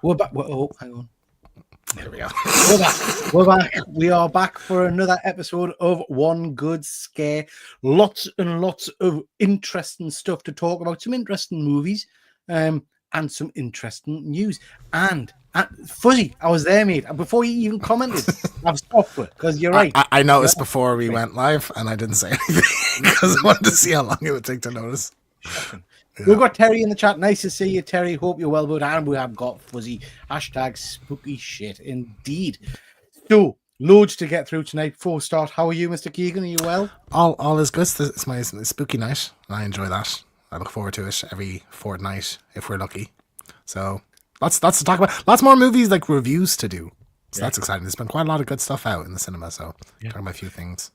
We're back. Oh, hang on. There we go. We're back. We're back. We are back for another episode of One Good Scare. Lots and lots of interesting stuff to talk about. Some interesting movies, and some interesting news. And Fuzzy, I was there, mate. Before you even commented, I've stopped it because you're right. I noticed before we went live, and I didn't say anything because I wanted to see how long it would take to notice. Yeah. We've got Terry in the chat. Nice to see you, Terry. Hope you're well, bud. And we have got Fuzzy. Hashtag spooky shit, indeed. So, loads to get through tonight. Before we start, how are you, Mr. Keegan? Are you well? All is good. It's my spooky night, and I enjoy that. I look forward to it every fortnight if we're lucky. So, lots to talk about. Lots more movies, like reviews to do. So that's exciting. There's been quite a lot of good stuff out in the cinema. So, talk about a few things.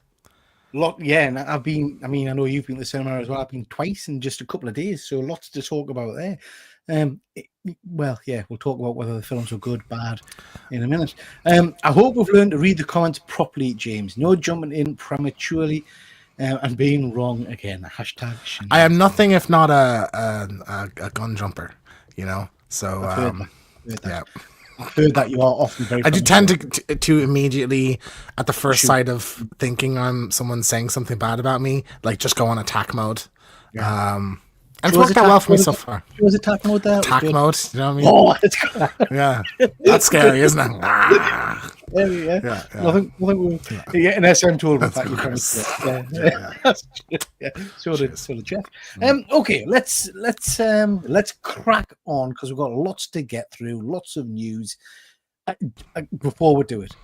And I've been, I know you've been to the cinema as well. I've been twice in just a couple of days, so lots to talk about there. We'll talk about whether the films were good, bad in a minute. I hope we've learned to read the comments properly, James. No jumping in prematurely and being wrong again. Hashtag Shindy. I am nothing if not a gun jumper, you know? So, I've heard that. I've heard that you are often very. I do tend to immediately, at the first sight of thinking I'm someone saying something bad about me, like just go on attack mode. Yeah. And it's worked out well for me so far. Was attack mode there? Attack mode, you know what I mean? Oh, it's good. Yeah, that's scary, isn't it? There we go. Yeah. Nothing we'll get an SM tool with that. Sort of Jeff. Okay, let's crack on because we've got lots to get through, lots of news. Before we do it,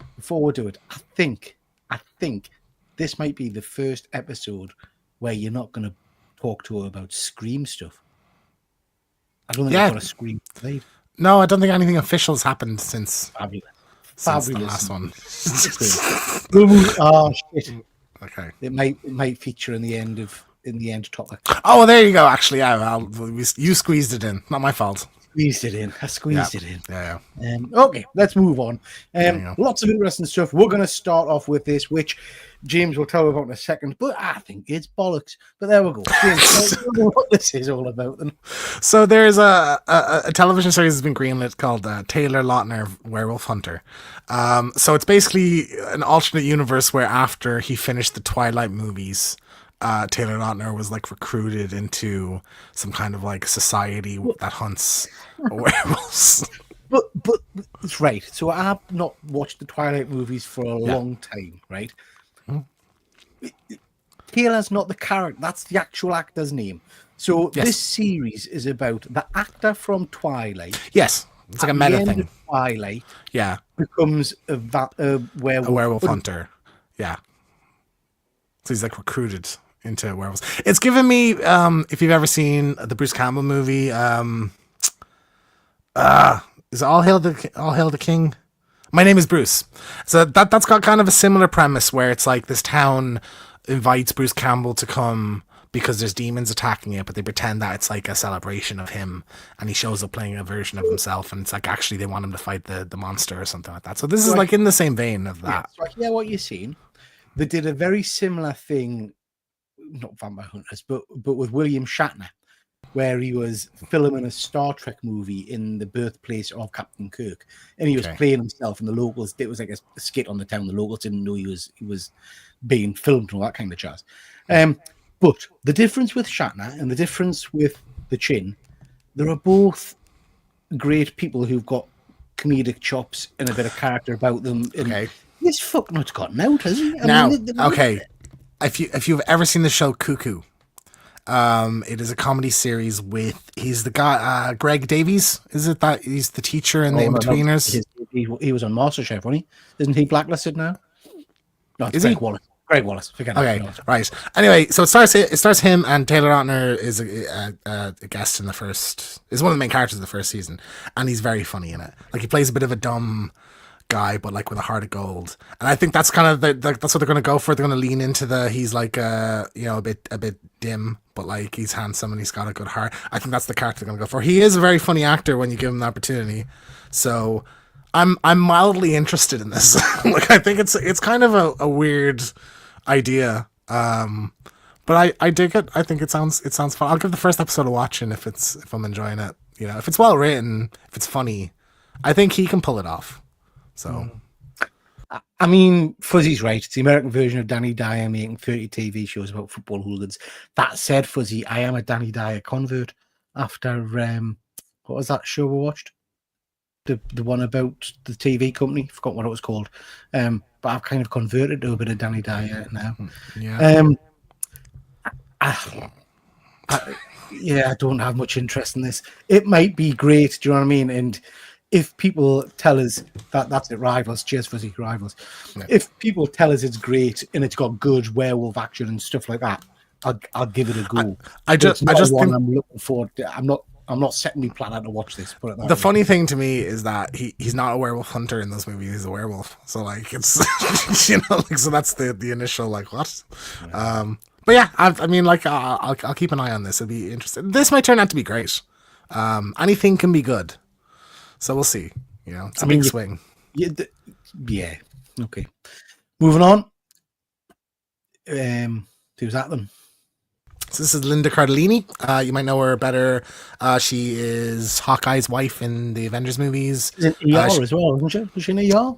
I think this might be the first episode where you're not going to talk to her about Scream stuff. I don't think I've got a Scream played. No, I don't think anything official has happened since. Fabulous. The last one. Oh shit! Okay. It might feature in the end topic. Oh, well, there you go. Actually, you squeezed it in. Not my fault. I squeezed it in. Yeah. Okay, let's move on. Lots of interesting stuff. We're going to start off with this, which James will tell you about in a second, but I think it's bollocks. But there we go. James, tell me what this is all about then. So there's a television series that's been greenlit called Taylor Lautner Werewolf Hunter. So it's basically an alternate universe where after he finished the Twilight movies, Taylor Lautner was like recruited into some kind of like society that hunts werewolves. But it's right. So I have not watched the Twilight movies for a long time, right? Taylor's not the character. That's the actual actor's name. So this series is about the actor from Twilight. Yes. It's like a meta thing. Twilight. Yeah. Becomes a werewolf. A werewolf hunter. Yeah. So he's like recruited into werewolves. It's given me, if you've ever seen the Bruce Campbell movie, is it All Hail the King? My Name is Bruce. So that's got kind of a similar premise where it's like this town invites Bruce Campbell to come because there's demons attacking it, but they pretend that it's like a celebration of him, and he shows up playing a version of himself, and it's like actually they want him to fight the monster or something like that. So this is like in the same vein of that. Yeah, so I hear what you're saying. They did a very similar thing, not Vampire Hunters, but with William Shatner, where he was filming a Star Trek movie in the birthplace of Captain Kirk, and he was playing himself, and the locals, it was like a skit on the town. The locals didn't know he was being filmed and all that kind of jazz. But the difference with Shatner and the difference with the Chin, they are both great people who've got comedic chops and a bit of character about them. And this fucknut's gotten out, hasn't he? If you've ever seen the show Cuckoo, it is a comedy series with he's the guy Greg Davies. Is it that he's the teacher in the In-Betweeners? He was on MasterChef, wasn't he? Isn't he blacklisted now? No, is Greg he? Wallace. Greg Wallace. Forget right. Anyway, so it starts him, and Taylor Lautner is a guest in the first. Is one of the main characters of the first season, and he's very funny in it. Like he plays a bit of a dumb guy, but like with a heart of gold. And I think that's kind of that's what they're going to go for. They're going to lean into he's like a bit dim, but like he's handsome and he's got a good heart. I think that's the character they're going to go for. He is a very funny actor when you give him the opportunity. So I'm mildly interested in this. Like I think it's kind of a weird idea. But I dig it. I think it sounds fun. I'll give the first episode a watch, and if I'm enjoying it, if it's well written, if it's funny, I think he can pull it off. So, I mean, Fuzzy's right. It's the American version of Danny Dyer making 30 TV shows about football hooligans. That said, Fuzzy, I am a Danny Dyer convert after, what was that show we watched? The one about the TV company. Forgot what it was called. But I've kind of converted to a bit of Danny Dyer now. yeah. I don't have much interest in this. It might be great, do you know what I mean? And if people tell us that's it, Rivals, cheers Fuzzy, Rivals. Yeah. If people tell us it's great and it's got good werewolf action and stuff like that, I'll give it a go. I just think I'm looking forward to. I'm not setting me plan out to watch this. Put it that the way. funny thing to me is that he's not a werewolf hunter in those movies. He's a werewolf. So like it's so that's the initial like what. Yeah. But yeah, I mean like I'll keep an eye on this. It'll be interesting. This might turn out to be great. Anything can be good. So we'll see. It's a big swing. Yeah. Okay. Moving on. Who's that then? So this is Linda Cardellini. You might know her better. She is Hawkeye's wife in the Avengers movies. She's in ER as well, isn't she? Was she in ER?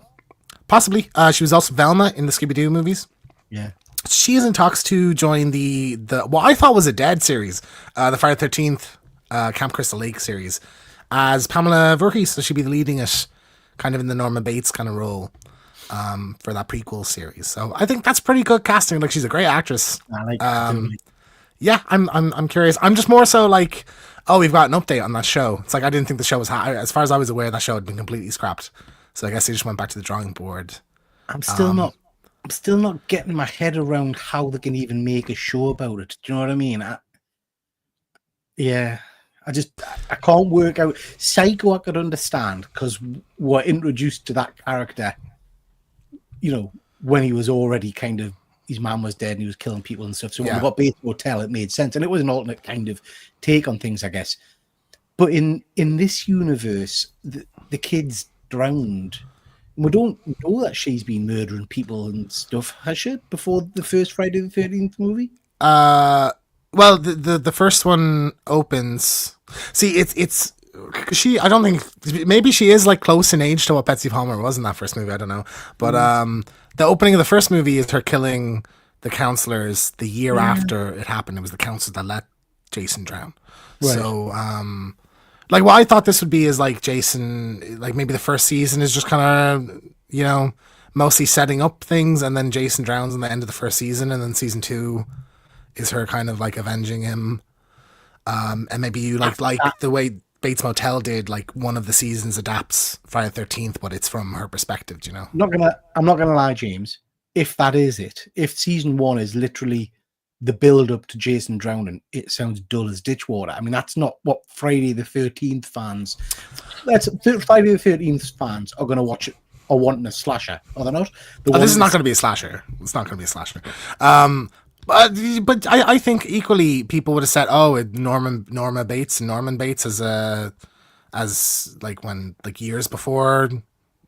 Possibly. She was also Velma in the Scooby-Doo movies. Yeah. She is in talks to join the what I thought was a dead series, the Friday the 13th Camp Crystal Lake series, as Pamela Voorhees. So she'd be leading it, kind of in the Norman Bates kind of role, for that prequel series. So I think that's pretty good casting. Like she's a great actress. I like yeah, I'm curious. I'm just more so like, oh, we've got an update on that show. It's like I didn't think the show was as far as I was aware, that show had been completely scrapped. So I guess they just went back to the drawing board. I'm still not getting my head around how they can even make a show about it. Do you know what I mean? I can't work out. Psycho I could understand because we're introduced to that character, when he was already kind of, his mum was dead and he was killing people and stuff. So when we got Bates Motel, it made sense. And it was an alternate kind of take on things, I guess. But in this universe, the kid's drowned. We don't know that she's been murdering people and stuff, has she, before the first Friday the 13th movie? Well, the first one opens. See, it's she. I don't think maybe she is like close in age to what Betsy Palmer was in that first movie. I don't know, but the opening of the first movie is her killing the counselors the year after it happened. It was the counselors that let Jason drown. Right. So, like what I thought this would be is like Jason, like maybe the first season is just kind of, mostly setting up things, and then Jason drowns in the end of the first season, and then season 2 is her kind of like avenging him. And maybe you like the way Bates Motel did, like one of the seasons adapts Friday the 13th, but it's from her perspective, I'm not gonna lie, James. If that is it, if season 1 is literally the build up to Jason drowning, it sounds dull as ditch water. I mean, that's not what Friday the 13th fans. Friday the 13th fans are going to watch it or wanting a slasher, are they not? This is not going to be a slasher. It's not going to be a slasher. But I think equally people would have said, oh, Norma Bates and Norman Bates as like when like years before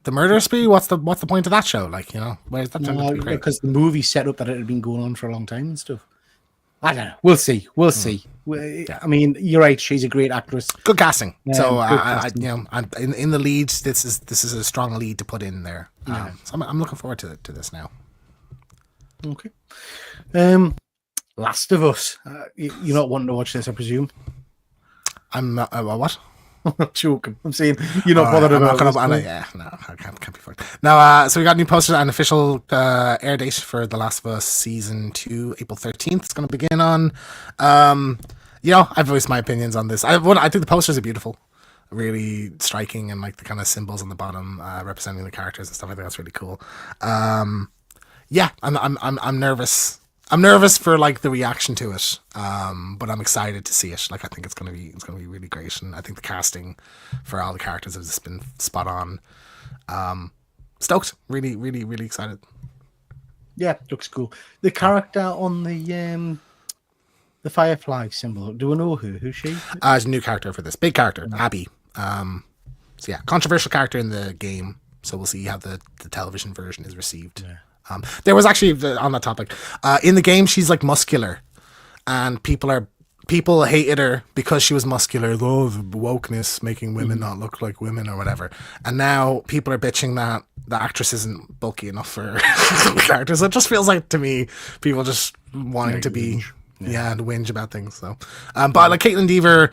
the murder spree. What's the point of that show? Like, where's that? No, because the movie set up that it had been going on for a long time and stuff. I don't know. We'll see. Yeah. I mean, you're right. She's a great actress. Good casting. So I'm in the lead. This is a strong lead to put in there. So I'm looking forward to this now. Okay. Last of Us. You're not wanting to watch this, I presume. I'm not. What? I'm not joking. I'm saying you're not bothered about it. I can't be fucked. Now, so we got new posters and official air date for The Last of Us season 2, April 13th. It's going to begin on. I've voiced my opinions on this. I think the posters are beautiful, really striking, and like the kind of symbols on the bottom representing the characters and stuff. I think that's really cool. I'm nervous. I'm nervous for like the reaction to it, but I'm excited to see it. Like I think it's gonna be really great, and I think the casting for all the characters has just been spot on. Stoked, really, really, really excited. Yeah, looks cool. The character on the Firefly symbol. Do we know who's she? It's a new character for this big character, Abby. So yeah, controversial character in the game. So we'll see how the television version is received. Yeah. There was actually on that topic in the game. She's like muscular, and people are people hated her because she was muscular. Oh, the wokeness making women not look like women or whatever. And now people are bitching that the actress isn't bulky enough for the characters. It just feels like, to me, people just wanting to be and whinge about things. So, but like Caitlin Dever,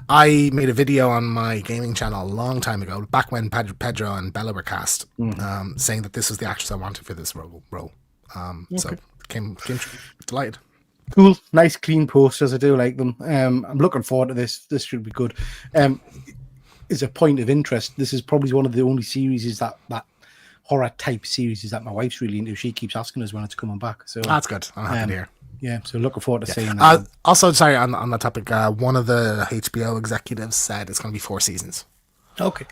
I made a video on my gaming channel a long time ago, back when Pedro and Bella were cast, saying that this was the actress I wanted for this role. So came delighted. Cool, nice, clean posters. I do like them. I'm looking forward to this. This should be good. Is a point of interest. This is probably one of the only series that horror type series that my wife's really into. She keeps asking us when it's coming back. So that's good. I'm happy to hear. Yeah, so looking forward to seeing that. Also, sorry, on that topic, one of the HBO executives said it's going to be 4 seasons. Okay.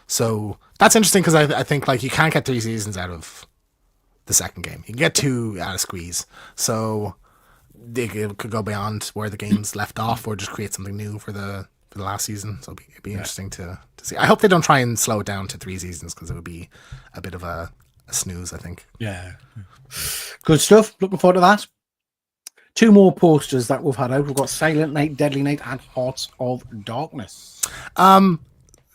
So that's interesting because I think like you can't get 3 seasons out of the second game. You can get 2 out of squeeze. So they could go beyond where the game's left off, or just create something new for the last season. So it'd be interesting to see. I hope they don't try and slow it down to 3 seasons, because it would be a bit of a snooze, I think. Yeah. Good stuff. Looking forward to that. 2 more posters that we've had out. We've got Silent Night, Deadly Night, and Hearts of Darkness.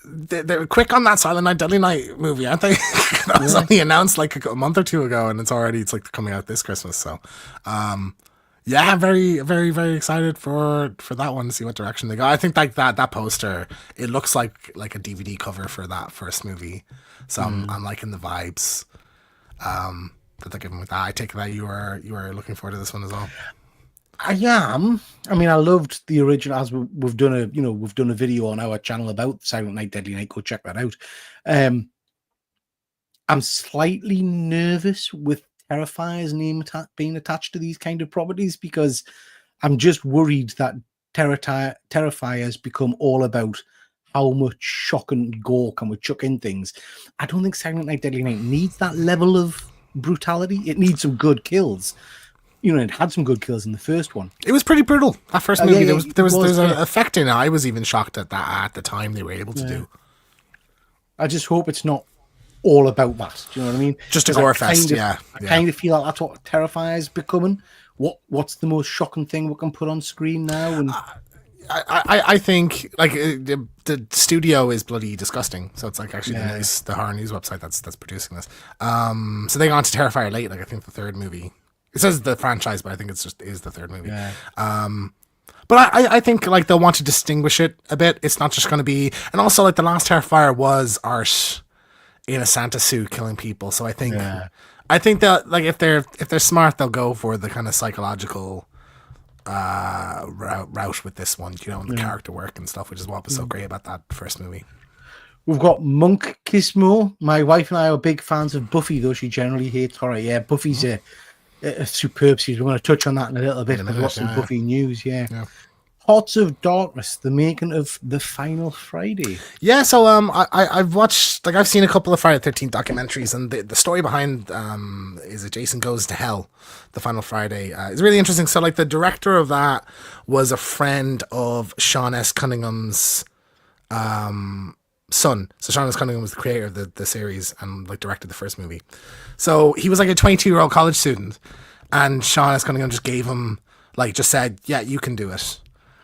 They're quick on that Silent Night, Deadly Night movie, aren't they? That was only announced like a month or 2 ago, and it's like coming out this Christmas. So, yeah, very, very, very excited for that one, to see what direction they go. I think like that poster, it looks like a DVD cover for that first movie. So I'm liking the vibes that they're giving with that. I take it that you are looking forward to this one as well. I am. I mean, I loved the original. As we've done a video on our channel about Silent Night, Deadly Night. Go check that out. I'm slightly nervous with Terrifier's name being attached to these kind of properties, because I'm just worried that Terrifier's become all about how much shock and gore can we chuck in things. I don't think Silent Night, Deadly Night needs that level of brutality. It needs some good kills. It had some good kills in the first one. It was pretty brutal. That first movie, there was an effect in it. I was even shocked at that at the time they were able to do. I just hope it's not all about that. Do you know what I mean? Just a gore fest, I kind of feel like that's what Terrifier's becoming. What's the most shocking thing we can put on screen now? And I think like the studio is bloody disgusting. So it's like actually the horror news website that's producing this. So they got on to Terrifier late. Like I think the 3rd movie. It says the franchise, but I think is the 3rd movie. Yeah. But I think like they'll want to distinguish it a bit. It's not just going to be, and also like the last Terrifier was art in a Santa suit killing people. So I think that like if they're smart, they'll go for the kind of psychological route with this one, and the character work and stuff, which is what was so great about that first movie. We've got Monk Kismo. My wife and I are big fans of Buffy, though she generally hates horror. Yeah, Buffy's a superb series. We're going to touch on that in a little bit. We've got some Buffy news, Hearts of Darkness, the making of The Final Friday. Yeah, so I've watched, like I've seen a couple of Friday the 13th documentaries, and the story behind is that Jason Goes to Hell, The Final Friday. It's really interesting. So like the director of that was a friend of Sean S. Cunningham's son. So Sean S. Cunningham was the creator of the series and like directed the first movie. So he was like a 22-year-old college student, and Sean S. Cunningham just gave him, like, just said, yeah, you can do it.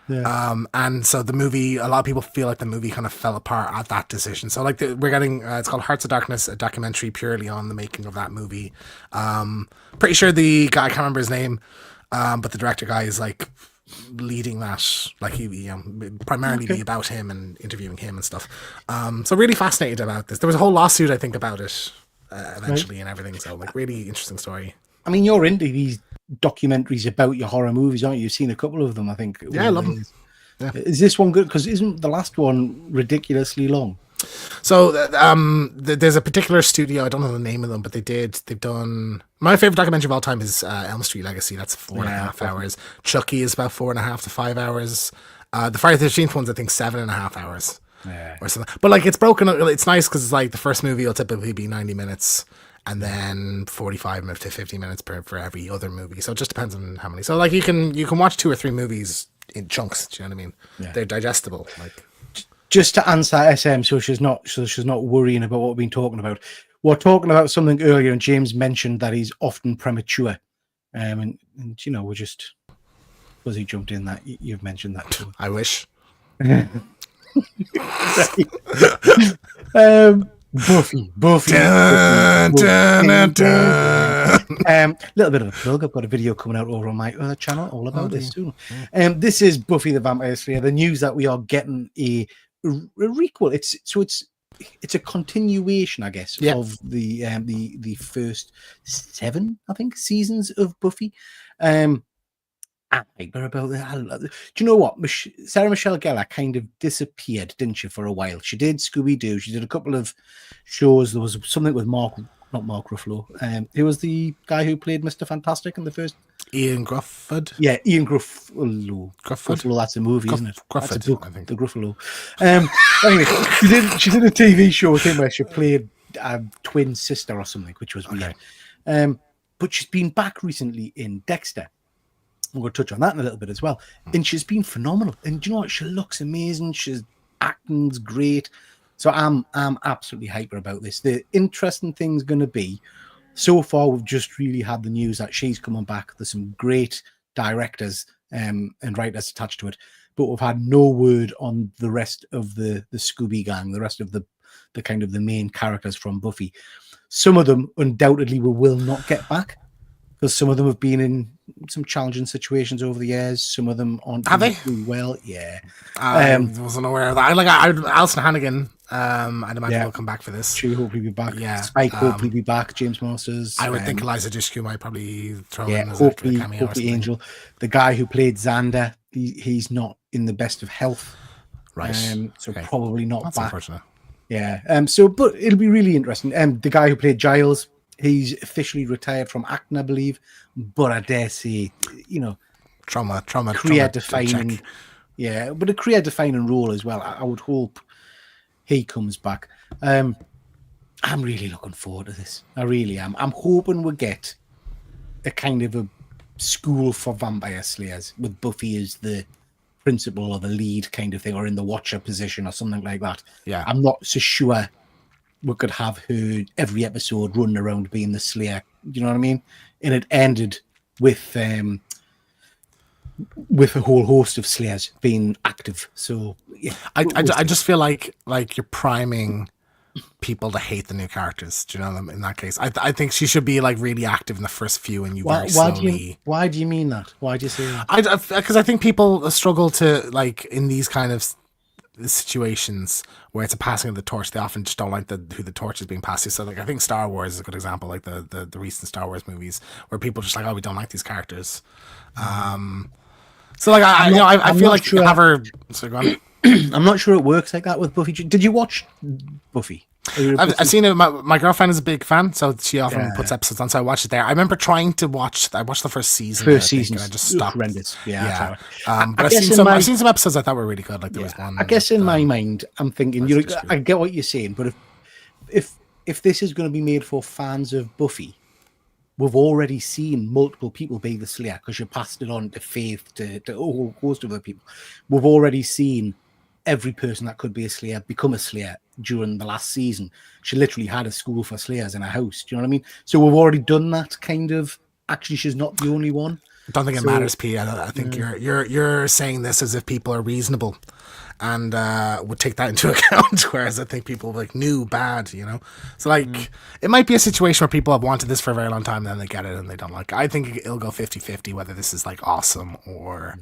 Yeah. And so the movie, a lot of people feel like the movie kind of fell apart at that decision. So like we're getting, it's called Hearts of Darkness, a documentary purely on the making of that movie. Pretty sure the guy, I can't remember his name, but the director guy is like leading that, like he primarily be about him and interviewing him and stuff. So really fascinated about this. There was a whole lawsuit, I think, about it eventually and everything. So like really interesting story. I mean, you're into these documentaries about your horror movies, aren't you? You've seen a couple of them, I think. Yeah, I love them. Yeah. Is this one good? Because isn't the last one ridiculously long? So there's a particular studio, I don't know the name of them, but they've done, my favorite documentary of all time is Elm Street Legacy. That's 4.5 hours. Chucky is about 4.5 to 5 hours. The Friday the 13th one's I think 7.5 hours. Yeah. Or something. But like it's broken, it's nice because it's like the first movie will typically be 90 minutes and then 45 to 50 minutes for every other movie. So it just depends on how many. So like you can watch 2 or 3 movies in chunks. Do you know what I mean? Yeah. They're digestible. Like, just to answer SM, so she's not worrying about what we've been talking about. We're talking about something earlier, and James mentioned that he's often premature, and we're just Fuzzy jumped in that you've mentioned that too. I wish. Buffy. Dun, dun, dun, dun. Little bit of a plug. I've got a video coming out over on my other channel all about this soon. Yeah. This is Buffy the Vampire Slayer. The news that we are getting a requel. It's a continuation, I guess, of the first 7, I think, seasons of Buffy. I'm hyper about that. Do you know what? Sarah Michelle Gellar kind of disappeared, didn't she, for a while? She did Scooby-Doo. She did a couple of shows. There was something with not Mark Ruffalo. Who was the guy who played Mr. Fantastic in the first? Ian Grufford. Yeah, Ian Gruffalo. That's a movie, isn't it? Grufford, that's a book, I think. The Gruffalo. Anyway, she did a TV show with him where she played a twin sister or something, which was weird. But she's been back recently in Dexter. I'm going to touch on that in a little bit as well. And she's been phenomenal. And do you know what? She looks amazing. She's acting's great. So I'm absolutely hyper about this. The interesting thing's going to be, so far we've just really had the news that she's coming back. There's some great directors and writers attached to it, but we've had no word on the rest of the Scooby gang, the rest of the kind of the main characters from Buffy. Some of them undoubtedly we will not get back, because some of them have been in some challenging situations over the years. Some of them aren't doing well. Yeah. I wasn't aware of that. Alison Hannigan, I'd imagine will come back for this. She'll hopefully be back. Yeah. Spike hopefully be back. James Masters. I would think Eliza Dushku might probably throw in as hopefully, a cameo. Hopefully Angel. The guy who played Xander, he's not in the best of health. Right. So probably not That's back. Unfortunate. Yeah. But it'll be really interesting. The guy who played Giles, he's officially retired from acting, I believe. But I dare say, trauma career defining. Yeah, but a career defining role as well. I would hope he comes back. I'm really looking forward to this. I really am. I'm hoping we get a kind of a school for vampire slayers with Buffy as the principal or the lead kind of thing, or in the watcher position or something like that. Yeah, I'm not so sure we could have her every episode running around being the Slayer. You know what I mean? And it ended with a whole host of Slayers being active. So yeah, I just feel like you're priming people to hate the new characters. Do you know? In that case, I think she should be like really active in the first few, and why do you mean that? Why do you say that? Because I think people struggle to, like, in these kind of situations where it's a passing of the torch, they often just don't like who the torch is being passed to. So, like, I think Star Wars is a good example, like the recent Star Wars movies, where people are just like, oh, we don't like these characters. So, like, I feel like sure. have her. So go on. I'm not sure it works like that with Buffy. Did you watch Buffy? I've seen it. My girlfriend is a big fan, so she often puts episodes on. So I watched it there. I remember trying to watch. I watched the first season. And I just stopped. Horrendous. Yeah. But I've seen some episodes I thought were really good. Like there was one. I guess in my mind, I'm thinking. I get what you're saying, but if this is going to be made for fans of Buffy, we've already seen multiple people be the Slayer, because you passed it on to Faith, to a whole host of other people. We've already seen every person that could be a Slayer become a Slayer during the last season. She literally had a school for Slayers in her house. Do you know what I mean? So we've already done that kind of. Actually, she's not the only one. I don't think it matters, P. I think you're saying this as if people are reasonable and would take that into account, whereas I think people like new bad, So like it might be a situation where people have wanted this for a very long time, and then they get it and they don't like it. I think it'll go 50-50 whether this is like awesome or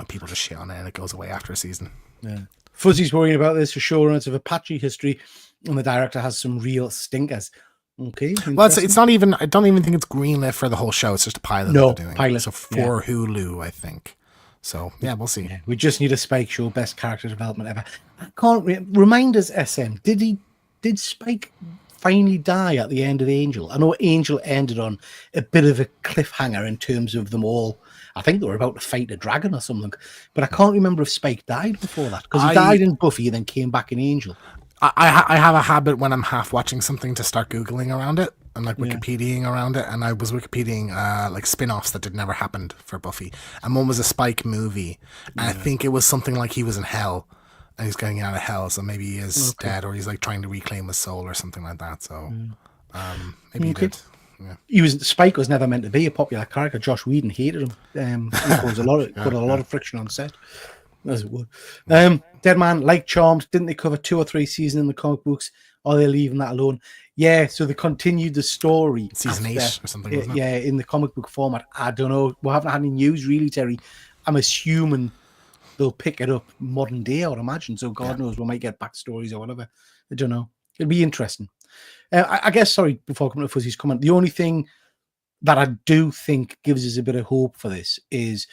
people just shit on it and it goes away after a season. Yeah. Fuzzy's worrying about this. The showrunners have a patchy history, and the director has some real stinkers. Okay. Well, it's not even. I don't even think it's greenlit for the whole show. It's just a pilot. No, they're doing. pilot. So for Hulu, I think. So yeah, we'll see. Yeah, we just need a Spike show, best character development ever. I can't remind us. SM, did Spike finally die at the end of Angel? I know Angel ended on a bit of a cliffhanger in terms of them all. I think they were about to fight a dragon or something, but I can't remember if Spike died before that, because he died in Buffy and then came back in Angel. I have a habit when I'm half watching something to start Googling around it and like Wikipediaing around it, and I was Wikipediaing like spin-offs that never happened for Buffy, and one was a Spike movie, and I think it was something like he was in hell and he's getting out of hell, so maybe he is dead, or he's like trying to reclaim his soul or something like that. So maybe he did. Spike was never meant to be a popular character. Josh Whedon hated him. He caused a lot of friction on set, as it would. Dead Man, like Charmed, didn't they cover 2 or 3 seasons in the comic books? Or are they leaving that alone? Yeah, so they continued the story. Season 8 or something, wasn't it? Yeah, in the comic book format. I don't know. We haven't had any news really, Terry. I'm assuming they'll pick it up modern day, I would imagine. So God knows, we might get backstories or whatever. I don't know. It'll be interesting. I guess, sorry, before coming to Fuzzy's comment, the only thing that I do think gives us a bit of hope for this is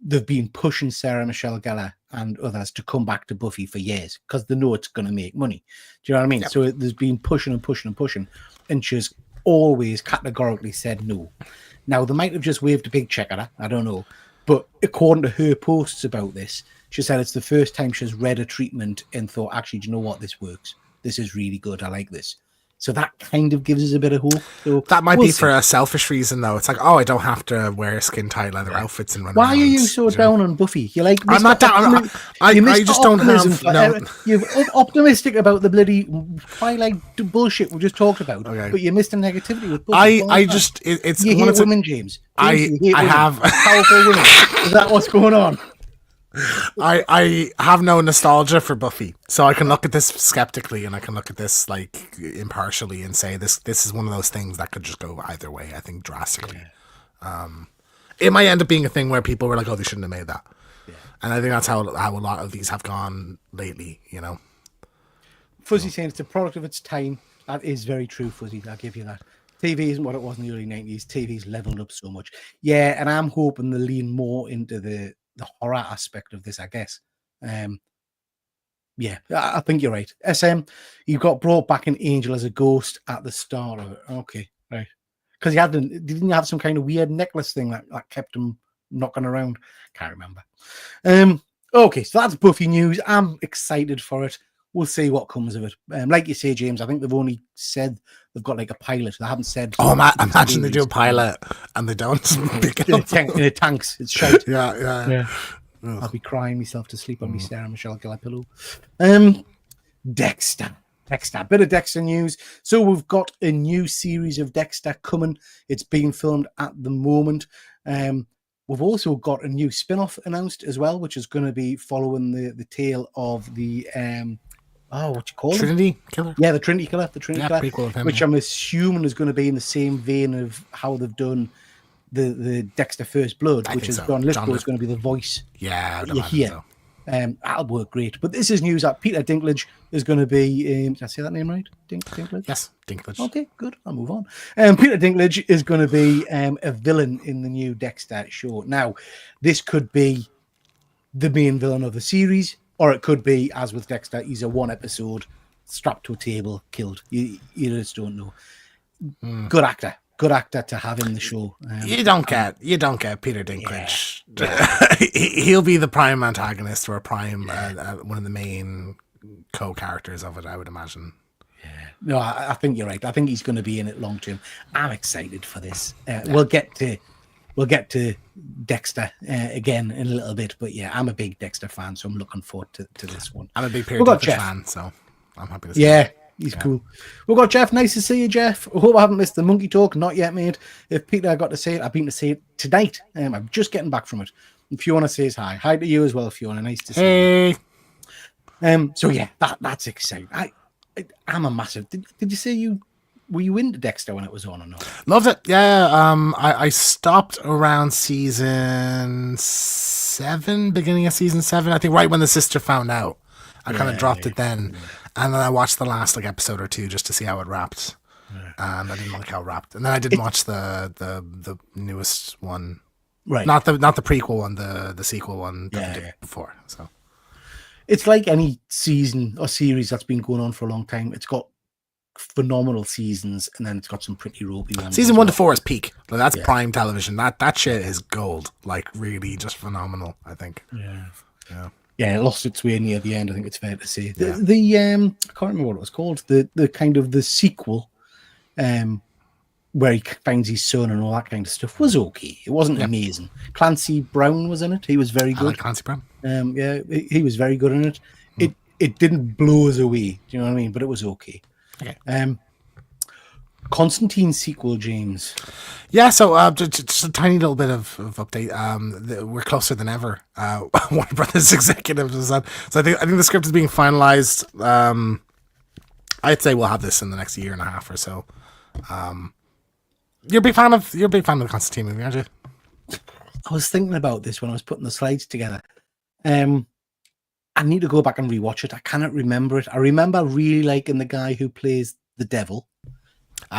they've been pushing Sarah Michelle Gellar and others to come back to Buffy for years because they know it's going to make money. Do you know what I mean? Yep. So there's been pushing and pushing and pushing, and she's always categorically said no. Now, they might have just waved a big check at her. I don't know. But according to her posts about this, she said it's the first time she's read a treatment and thought, actually, do you know what? This works. This is really good. I like this. So that kind of gives us a bit of hope. So that might be for a selfish reason, though. It's like, I don't have to wear skin-tight leather outfits and run Why around. Are you so down on Buffy? You're like, I'm not down. I just don't have. No. You're optimistic about the bloody Twilight bullshit we just talked about, but you missed the negativity with Buffy. It's you hate women, James. I have powerful women. Is that what's going on? I have no nostalgia for Buffy, so I can look at this skeptically and I can look at this like impartially and say this is one of those things that could just go either way. I think drastically. It might end up being a thing where people were like, "Oh, they shouldn't have made that," and I think that's how a lot of these have gone lately. You know, Fuzzy saying it's a product of its time. That is very true, Fuzzy. I'll give you that. TV isn't what it was in the early 90s. TV's leveled up so much. Yeah, and I'm hoping they lean more into the horror aspect of this, I guess. Yeah, I think you're right. SM, you got brought back an angel as a ghost at the start of it. Okay, right. Because didn't you have some kind of weird necklace thing that kept him knocking around? Can't remember. Okay, so that's Buffy news. I'm excited for it. We'll see what comes of it. Like you say, James, I think they've only said they've got like a pilot. They haven't said. Oh, imagine they do a pilot and they don't pick it up. In a tanks. It's shite. Yeah. I'll be crying myself to sleep on my Sarah Michelle Gellar pillow. Dexter. Bit of Dexter news. So we've got a new series of Dexter coming. It's being filmed at the moment. We've also got a new spin-off announced as well, which is going to be following the tale of the what you call it? Trinity Killer? Yeah, the Trinity Killer. Prequel of him, which I'm assuming is going to be in the same vein of how they've done the Dexter First Blood, which is John Lithgow is going to be the voice. Yeah, you hear. So. That'll work great. But this is news that Peter Dinklage is going to be. Did I say that name right? Dinklage? Yes, Dinklage. Okay, good. I'll move on. Peter Dinklage is going to be a villain in the new Dexter show. Now, this could be the main villain of the series, or it could be, as with Dexter, he's a one episode, strapped to a table, killed. You just don't know. Good actor to have in the show. You don't get Peter Dinklage. Yeah. He'll be the prime antagonist or a prime one of the main co-characters of it, I would imagine. Yeah. No, I think you're right. I think he's going to be in it long term. I'm excited for this. We'll get to Dexter again in a little bit, but yeah, I'm a big Dexter fan, so I'm looking forward to this one. I'm a big Peter Dinklage fan, so I'm happy to see it. He's cool. We've got Jeff. Nice to see you, Jeff. I hope I haven't missed the monkey talk. Not yet, mate. If Peter got to say it, I've been to say it tonight. I'm just getting back from it. If Fiona says hi. Hi to you as well, Fiona. Nice to see you. So yeah, that's exciting. I'm a massive. Did you say were you into Dexter when it was on or not? Loved it. Yeah. I stopped around season 7, beginning of season 7. I think right when the sister found out. I kind of dropped it then. Yeah. And then I watched the last episode or two just to see how it wrapped. And I didn't like how it wrapped. And then I didn't watch the newest one. Right. Not the prequel one, the sequel one that we did before. So it's like any season or series that's been going on for a long time. It's got phenomenal seasons and then it's got some pretty ropey ones. Season 1 to 4 is peak. Like, that's prime television. That shit is gold. Like really just phenomenal, I think. Yeah, it lost its way near the end, I think it's fair to say. The I can't remember what it was called. The kind of the sequel, where he finds his son and all that kind of stuff was okay. It wasn't amazing. Clancy Brown was in it. He was very good. I like Clancy Brown. He was very good in it. It didn't blow us away. Do you know what I mean? But it was okay. Okay. Constantine sequel, James. Yeah, so just a tiny little bit of update. We're closer than ever. Warner Brothers executives is that. So I think the script is being finalized. I'd say we'll have this in the next year and a half or so. You're a big fan of the Constantine movie, aren't you? I was thinking about this when I was putting the slides together. I need to go back and rewatch it. I cannot remember it. I remember really liking the guy who plays the devil.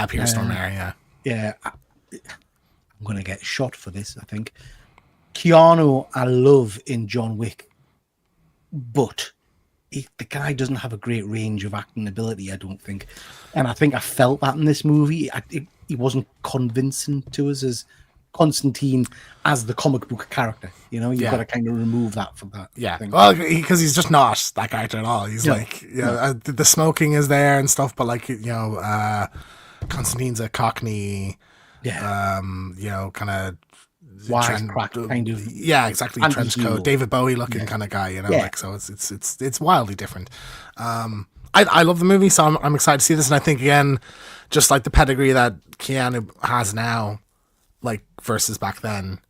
Peter Stormare, yeah. Yeah, I'm going to get shot for this, I think. Keanu, I love in John Wick, but the guy doesn't have a great range of acting ability, I don't think. And I think I felt that in this movie. He wasn't convincing to us as Constantine as the comic book character. You know, you've got to kind of remove that from that. Yeah, thing. well, because he's just not that character at all. He's the smoking is there and stuff, but Constantine's a Cockney, kind of wisecrack kind of, exactly, trench coat, David Bowie looking kind of guy, so it's wildly different. I love the movie, so I'm excited to see this, and I think again, just like the pedigree that Keanu has now, like versus back then.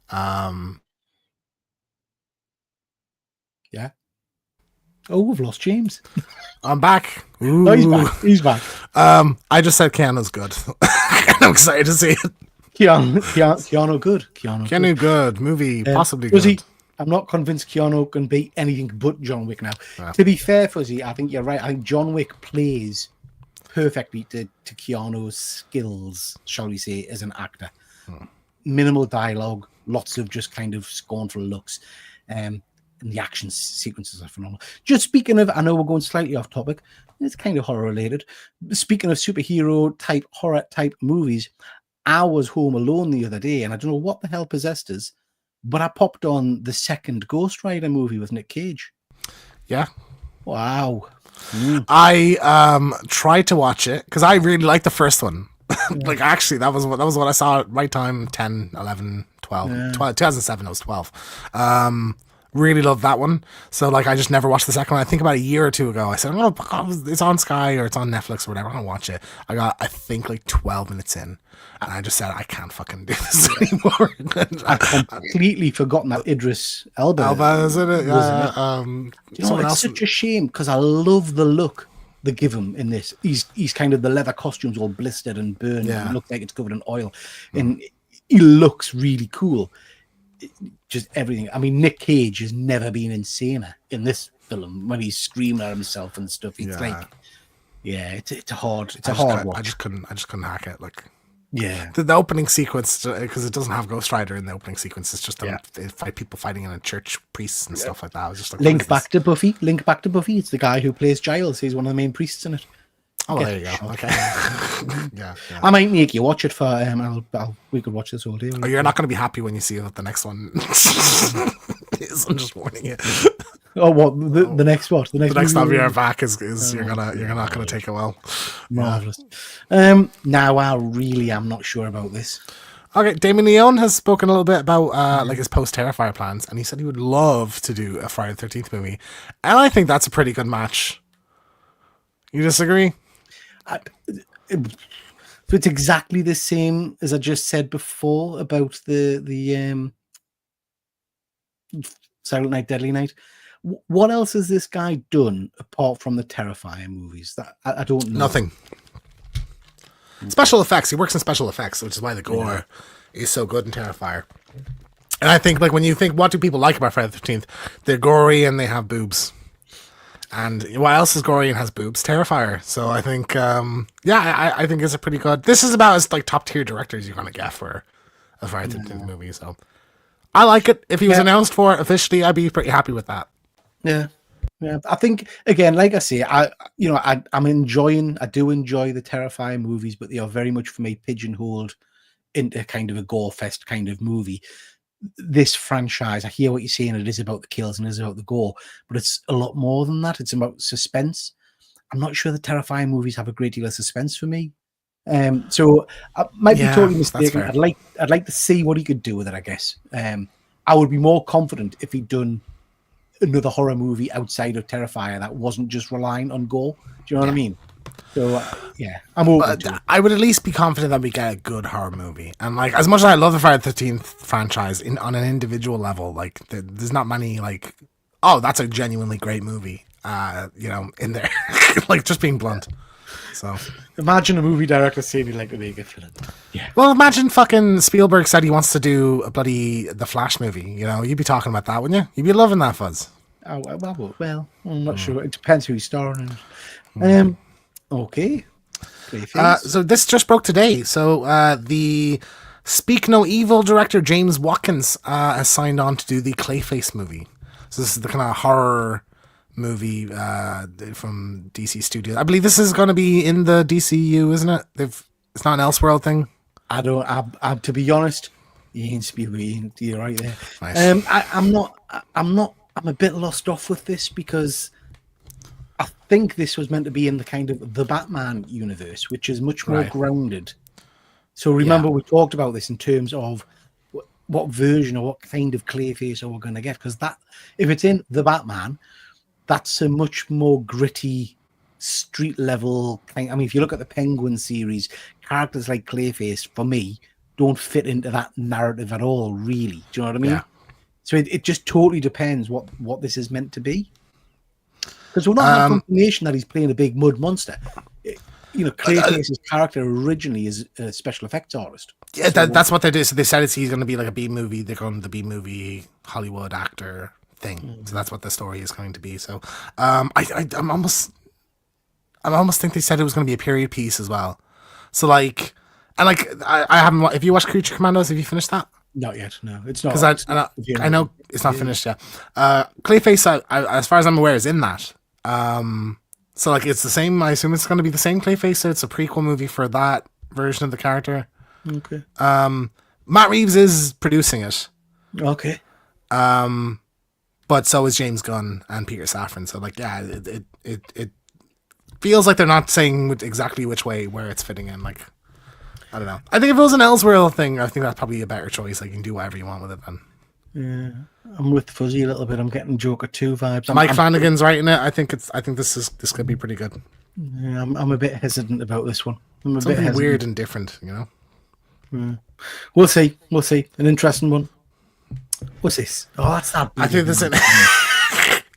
Oh, we've lost James. I'm back. Ooh. Oh, he's back. I just said Keanu's good. I'm excited to see it. Keanu good. Keanu good. Movie possibly Fuzzy, good. I'm not convinced Keanu can be anything but John Wick now. Yeah. To be fair, Fuzzy, I think you're right. I think John Wick plays perfectly to Keanu's skills, shall we say, as an actor. Minimal dialogue, lots of just kind of scornful looks. And the action sequences are phenomenal. Just speaking of, I know we're going slightly off topic. It's kind of horror related. Speaking of superhero type, horror type movies, I was home alone the other day and I don't know what the hell possessed us, but I popped on the second Ghost Rider movie with Nick Cage. Yeah. Wow. I tried to watch it because I really liked the first one. Like, actually, that was what I saw at right time, 10, 11, 12. 2007, I was 12. Really loved that one. So, like, I just never watched the second one. I think about a year or two ago, I said, oh, it's on Sky or it's on Netflix or whatever. I'm going to watch it. I got, I think, like 12 minutes in. And I just said, I can't fucking do this anymore. I've completely forgotten that Idris Elba. Is it? Yeah. You know, it's such a shame because I love the look they give him in this. He's kind of, the leather costume's all blistered and burned. Yeah. And it looks like it's covered in oil. And he looks really cool. Just everything. I mean, Nick Cage has never been insaner in this film when he's screaming at himself and stuff. It's like, it's a hard watch. I just couldn't hack it. Like, yeah, the opening sequence, because it doesn't have Ghost Rider in the opening sequence. It's just people fighting in a church, priests and stuff like that. I was just like, Link back to Buffy. It's the guy who plays Giles. He's one of the main priests in it. Oh, there you go. Okay. yeah. I might make you watch it for we could watch this all day. Oh, you're not going to be happy when you see what the next one is. I'm just warning you. Oh, what the next what? The next time you're back is you're not gonna take it well. Marvelous. Now I really am not sure about this. Okay, Damien Leone has spoken a little bit about like his post Terrifier plans, and he said he would love to do a Friday the 13th movie, and I think that's a pretty good match. You disagree? It's exactly the same as I just said before about the Silent Night, Deadly Night. What else has this guy done apart from the Terrifier movies? That I don't know. Nothing. Special effects. He works in special effects, which is why the gore is so good in Terrifier. And I think, like, when you think, what do people like about Friday the 13th? They're gory and they have boobs. And what else is gory and has boobs? Terrifier. So I think, I think it's a pretty good. This is about as like top tier directors you're gonna get for a Friday the 13th movie. So I like it. If he was announced for it officially, I'd be pretty happy with that. Yeah. I think, again, like I say, I do enjoy the Terrifier movies, but they are very much for me pigeonholed into kind of a gore fest kind of movie. This franchise, I hear what you're saying, it is about the kills and it is about the gore, but it's a lot more than that. It's about suspense. I'm not sure the Terrifier movies have a great deal of suspense for me. So I might be totally mistaken. I'd like to see what he could do with it, I guess. I would be more confident if he'd done another horror movie outside of Terrifier that wasn't just relying on gore. Do you know what I mean? So yeah, I'm open But to it. I would at least be confident that we get a good horror movie. And like, as much as I love the Friday the 13th franchise, on an individual level, like there's not many like, oh, that's a genuinely great movie. In there, like just being blunt. So Imagine a movie director saying he'd like to make a film. Yeah. well, imagine fucking Spielberg said he wants to do a bloody The Flash movie. You'd be talking about that, wouldn't you? You'd be loving that, Fuzz. Oh, well, I'm not sure. It depends who he's starring in. Okay. So this just broke today. So the Speak No Evil director James Watkins has signed on to do the Clayface movie. So this is the kind of horror movie from DC Studios. I believe this is going to be in the DCU, isn't it? It's not an Elseworld thing. I'm to be honest, Ian Spielberg, you're right there. Nice. I'm a bit lost off with this because I think this was meant to be in the kind of the Batman universe, which is much more grounded. So remember, we talked about this in terms of what version or what kind of Clayface are we going to get? Because that, if it's in the Batman, that's a much more gritty, street level thing. I mean, if you look at the Penguin series, characters like Clayface, for me, don't fit into that narrative at all, really. Do you know what I mean? Yeah. So it just totally depends what this is meant to be. Because we're not having confirmation that he's playing a big mud monster. Clayface's character originally is a special effects artist. Yeah, that's what they do. So they said he's going to be like a B movie. They're going to the B movie Hollywood actor thing. So that's what the story is going to be. So I almost think they said it was going to be a period piece as well. So I haven't. If you watched Creature Commandos, have you finished that? Not yet. No, it's not. Because I know it's not finished yet. Clayface, as far as I'm aware, is in that. So it's the same. I assume it's going to be the same Clayface. So it's a prequel movie for that version of the character. Okay. Matt Reeves is producing it. Okay. But so is James Gunn and Peter Safran. So it feels like they're not saying exactly which way where it's fitting in. Like, I don't know. I think if it was an Elseworld thing, I think that's probably a better choice. Like, you can do whatever you want with it then. Yeah, I'm with Fuzzy a little bit. I'm getting Joker 2 vibes. Mike Flanagan's writing it. I think this could be pretty good. Yeah, I'm a bit hesitant about this one. I'm a Something bit weird and different, Yeah. We'll see. An interesting one. What's this? Oh, that's that. I think this is.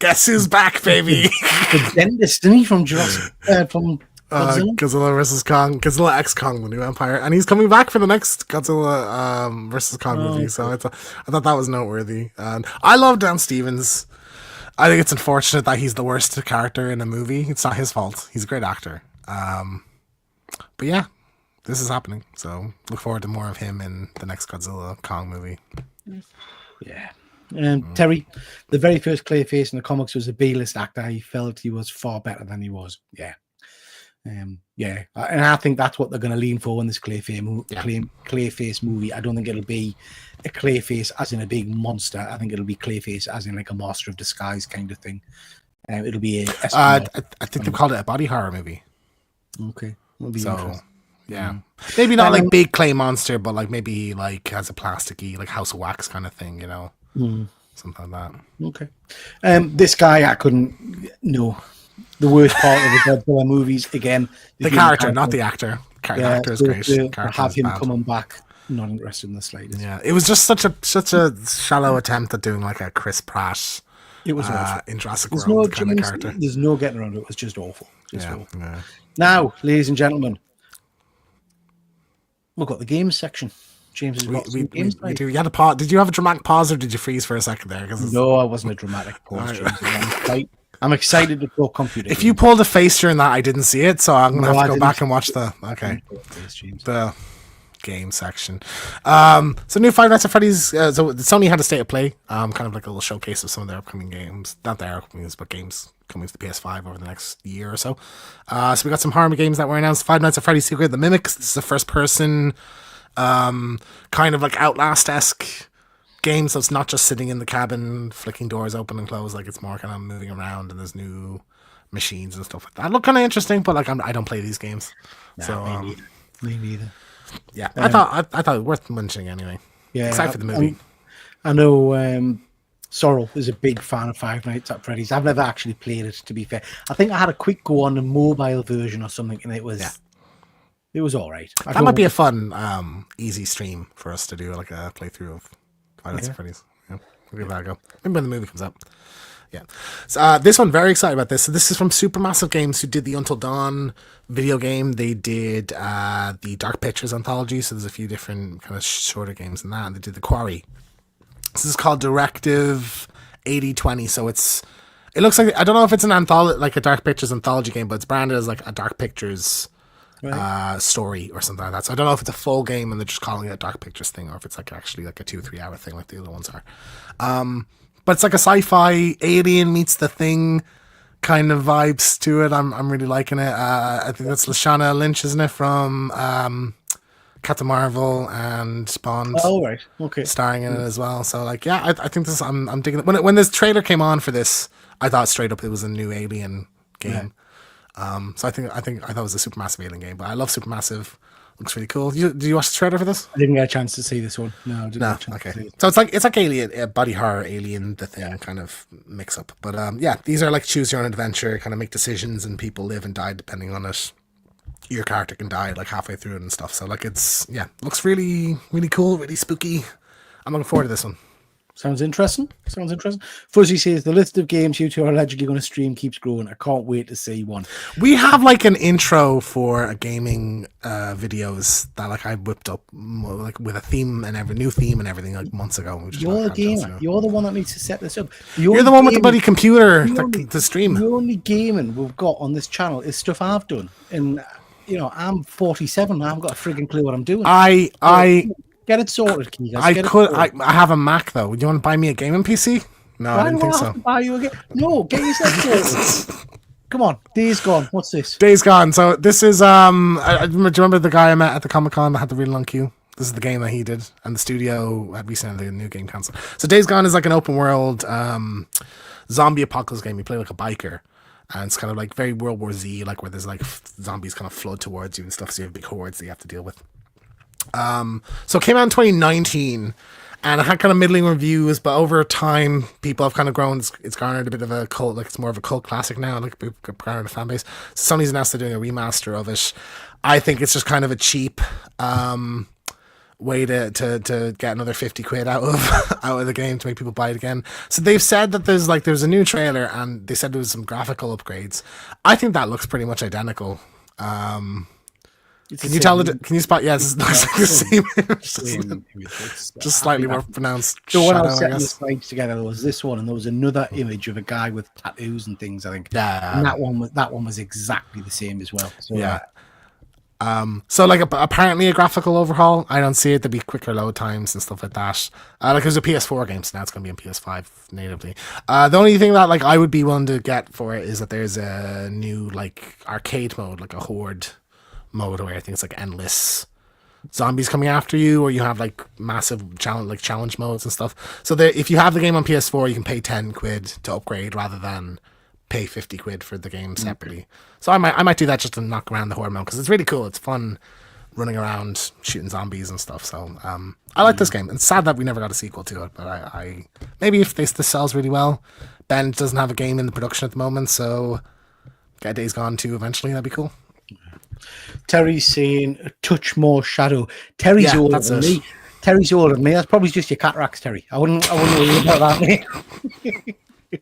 Guess who's back, baby? The dentist, isn't he, from Jurassic? From Godzilla vs Kong, Godzilla X Kong, the new empire, and he's coming back for the next Godzilla versus Kong movie. So I thought that was noteworthy. And I love Dan Stevens. I think it's unfortunate that he's the worst character in a movie. It's not his fault. He's a great actor. But yeah, this is happening. So look forward to more of him in the next Godzilla Kong movie. Yeah. Terry, the very first Clayface in the comics was a B-list actor. He felt he was far better than he was. Yeah. And I think that's what they're going to lean for in this Clayface movie. I don't think it'll be a Clayface as in a big monster. I think it'll be Clayface as in like a master of disguise kind of thing. It'll be I think they've called it a body horror movie. Okay. Maybe not like big clay monster, but like maybe like has a plasticky like House of Wax kind of thing, something like that. Okay. This guy I couldn't know. The worst part of the Godzilla movies again. The character, not the actor. The actor is great. Have him coming back. Not interested in the slightest. Yeah, it was just such a shallow attempt at doing like a Chris Pratt. It was awful. In Jurassic World kind of character. There's no getting around it. It was just awful. Awful. Yeah. Now, ladies and gentlemen, we've got the games section. James has got some games. You had a pause. Did you have a dramatic pause or did you freeze for a second there? No, I wasn't a dramatic pause, James. I'm excited to talk computer. If you pulled a face during that, I didn't see it, so I'm gonna have to go back and watch the the game section. So new Five Nights at Freddy's. So Sony had a state of play, kind of like a little showcase of some of their upcoming games. Not their upcoming games, but games coming to the PS5 over the next year or so. So we got some horror games that were announced. Five Nights at Freddy's Secret of the Mimics. This is a first person, kind of like Outlast-esque game, so it's not just sitting in the cabin flicking doors open and close, like it's more kind of moving around and there's new machines and stuff like that. Look kind of interesting, but like I don't play these games. Me neither. Yeah, I thought it worth mentioning anyway. Yeah, excited for the movie. I know Sorrel is a big fan of Five Nights at Freddy's. I've never actually played it, to be fair. I think I had a quick go on the mobile version or something, and it was all right. That might be a fun, easy stream for us to do, like a playthrough of Five Nights at Freddy's. Yeah, we'll give that a go. Maybe when the movie comes out. Yeah. So this one, very excited about this. So this is from Supermassive Games, who did the Until Dawn video game. They did the Dark Pictures anthology. So there's a few different kind of shorter games in that. And they did the Quarry. This is called Directive 8020. So it looks like, I don't know if it's an anthology, like a Dark Pictures anthology game, but it's branded as like a Dark Pictures story or something like that. So I don't know if it's a full game and they're just calling it a Dark Pictures thing, or if it's like actually like a 2-3 hour thing like the other ones are. But it's like a sci-fi Alien meets The Thing kind of vibes to it. I'm really liking it. I think that's Lashana Lynch, isn't it, from Captain Marvel and Bond. Oh, right. Okay. Starring in it as well. So like, yeah, I think this. I'm digging it. When this trailer came on for this, I thought straight up it was a new Alien game. So I thought it was a Supermassive Alien game. But I love Supermassive. Looks really cool. Did you watch the trailer for this? I didn't get a chance to see this one. No, I didn't. No, okay. So it's like Alien, body horror, Alien, The Thing kind of mix up. But yeah, these are like choose your own adventure, kind of make decisions, and people live and die depending on it. Your character can die like halfway through it and stuff. So like looks really, really cool, really spooky. I'm looking forward to this one. Sounds interesting. Fuzzy says the list of games you two are allegedly going to stream keeps growing. I can't wait to see one. We have like an intro for a gaming videos that like I whipped up like with a theme and new theme and everything like months ago. You're the gamer. You're the one that needs to set this up. You're the one with the bloody computer to stream. The only gaming we've got on this channel is stuff I've done, and you know I'm 47. I haven't got a frigging clue what I'm doing. Get it sorted, can you guys? I have a Mac though. Would you want to buy me a gaming PC? No, I didn't think so. Buy you a no, get yourself sorted. Come on, Days Gone. What's this? Days Gone. So this is do you remember the guy I met at the Comic-Con that had the really long queue? This is the game that he did, and the studio had recently the new game cancelled. So Days Gone is like an open world zombie apocalypse game. You play like a biker. And it's kind of like very World War Z, like where there's like zombies kind of flood towards you and stuff. So you have big hordes that you have to deal with. So it came out in 2019 and it had kind of middling reviews, but over time people have kind of grown. It's garnered a bit of a cult, like it's more of a cult classic now, like garnered a fan base. So Sony's announced they're doing a remaster of it. I think it's just kind of a cheap way to get another 50 quid out of the game to make people buy it again. So they've said that there's a new trailer and they said there was some graphical upgrades. I think that looks pretty much identical. Can you tell can you spot? Yeah, it looks like the same image. Just slightly more pronounced. So when I was setting the slides together, there was this one, and there was another image of a guy with tattoos and things. I think. Yeah. And that one was exactly the same as well. So, yeah. So like apparently a graphical overhaul. I don't see it. There'd be quicker load times and stuff like that. Like there's a PS4 game, so now it's going to be on PS5 natively. The only thing that like I would be willing to get for it is that there's a new like arcade mode, like a horde mode where I think it's like endless zombies coming after you, or you have like massive challenge modes and stuff. So if you have the game on PS4, you can pay 10 quid to upgrade rather than pay 50 quid for the game separately. So I might do that just to knock around the horde mode because it's really cool. It's fun running around shooting zombies and stuff. So I like this game. It's sad that we never got a sequel to it, but I maybe if this sells really well. Ben doesn't have a game in the production at the moment, so get Days Gone 2 eventually. That'd be cool. Terry's saying a touch more shadow. Terry's older than me. Terry's older than me. That's probably just your cataracts, Terry. I wouldn't worry about that, mate.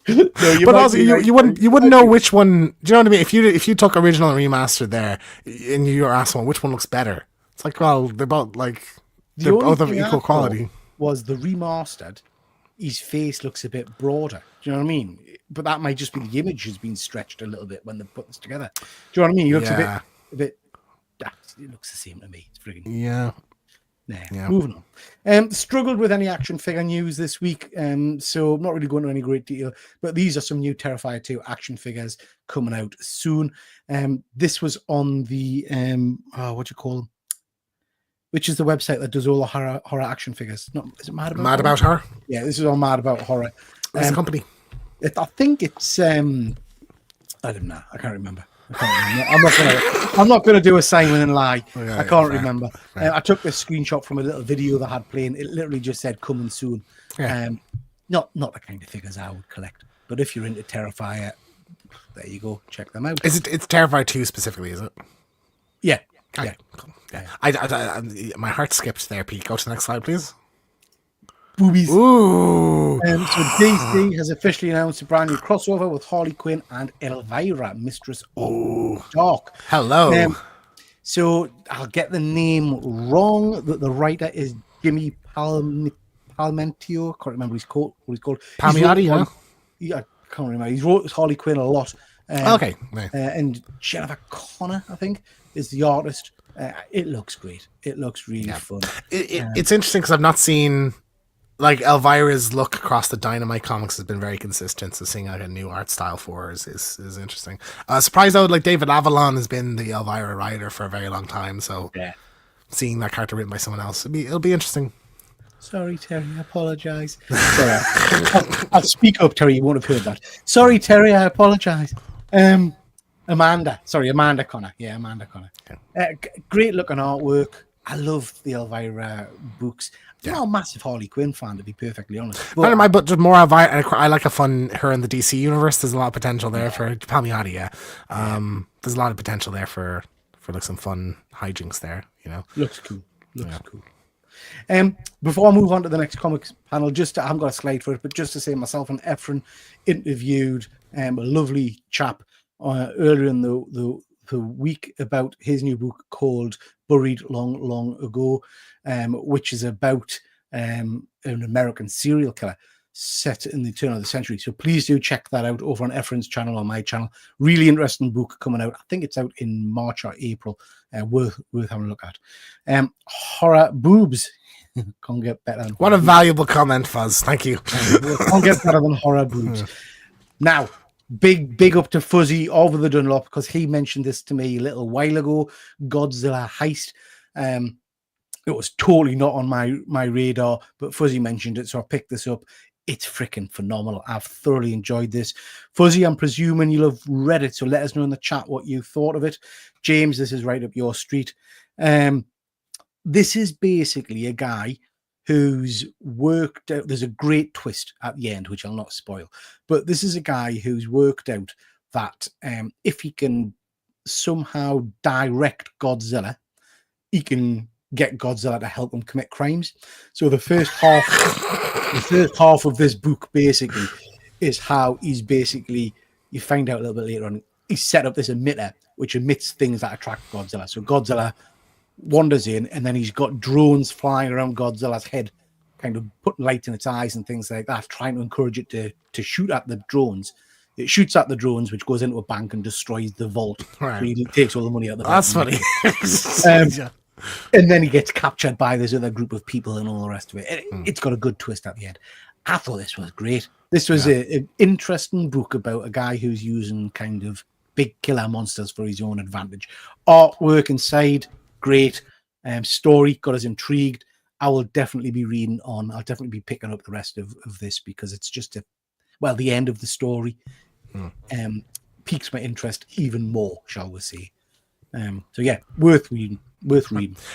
No, but also you wouldn't know which one. Do you know what I mean? If you took original and remastered there, and you were asked one, which one looks better? It's like, well, they're both of equal quality. Was the remastered? His face looks a bit broader. Do you know what I mean? But that might just be the image has been stretched a little bit when they put this together. Do you know what I mean? He looks a bit. It looks the same to me. It's freaking. Yeah. Yeah. Moving on. Struggled with any action figure news this week, so I'm not really going into any great detail, but these are some new Terrifier 2 action figures coming out soon. This was on the what do you call them? Which is the website that does all the horror action figures? Is it Mad About Horror? Yeah, this is on Mad About Horror. What's the company? I think it's I don't know. I can't remember. I'm not going to do a Simon and lie. Okay, I can't remember. I took this screenshot from a little video they had playing. It literally just said "coming soon." Yeah. Not the kind of figures I would collect. But if you're into Terrifier, there you go. Check them out. It's Terrifier 2 specifically, is it? Yeah. Okay, cool. Yeah. I my heart skipped there, Pete. Go to the next slide, please. Boobies. Ooh. So DC has officially announced a brand new crossover with Harley Quinn and Elvira, Mistress of Dark. Hello. So I'll get the name wrong. The writer is Jimmy Palmentier. I can't remember what he's called. Palmiotti, yeah? Yeah, I can't remember. He's wrote Harley Quinn a lot. Okay. Right. And Jennifer Connor, I think, is the artist. It looks great. It looks really fun. It's interesting because I've not seen... Like, Elvira's look across the Dynamite comics has been very consistent, so seeing like a new art style for her is interesting. Surprised though, like David Avalon has been the Elvira writer for a very long time, so seeing that character written by someone else, it'll be interesting. Sorry, Terry, I apologise. I'll speak up, Terry, you won't have heard that. Sorry, Terry, I apologise. Amanda Connor. Yeah, Amanda Connor. Great looking artwork. I love the Elvira books. I'm not a massive Harley Quinn fan, to be perfectly honest. But just more Elvira. I like her in the DC universe. There's a lot of potential there for Palmiotti. There's a lot of potential there for like some fun hijinks there. You know, looks cool. Cool. Before I move on to the next comics panel, I haven't got a slide for it, but just to say, myself and Efren interviewed a lovely chap earlier in the week about his new book called Buried Long, Long Ago, which is about an American serial killer set in the turn of the century. So please do check that out over on Efren's channel or my channel. Really interesting book coming out. I think it's out in March or April. Worth having a look at. Horror boobs. Can't get better than what a valuable comment, Fuzz. Thank you. Can't get better than horror boobs. Now, big up to Fuzzy over the Dunlop, because he mentioned this to me a little while ago. Godzilla Heist. It was totally not on my radar, but Fuzzy mentioned it, so I picked this up. It's freaking phenomenal. I've thoroughly enjoyed this. Fuzzy, I'm presuming you'll have read it, so let us know in the chat what you thought of it. James, this is right up your street. This is basically a guy who's worked out... There's a great twist at the end, which I'll not spoil, but this is a guy who's worked out that if he can somehow direct Godzilla, he can get Godzilla to help him commit crimes. So the first half of this book basically is how he's basically, you find out a little bit later on, he's set up this emitter which emits things that attract Godzilla. So Godzilla wanders in, and then he's got drones flying around Godzilla's head, kind of putting light in its eyes and things like that, trying to encourage it to shoot at the drones. It shoots at the drones, which goes into a bank and destroys the vault. Right. So he takes all the money out of the bank. That's funny. And then he gets captured by this other group of people and all the rest of it. It's got a good twist at the end. I thought this was great. This was an interesting book about a guy who's using kind of big killer monsters for his own advantage. Artwork inside, great. Story got us intrigued. I will definitely be reading on. I'll definitely be picking up the rest of this, because it's just the end of the story piques my interest even more, shall we say. So yeah, worth reading.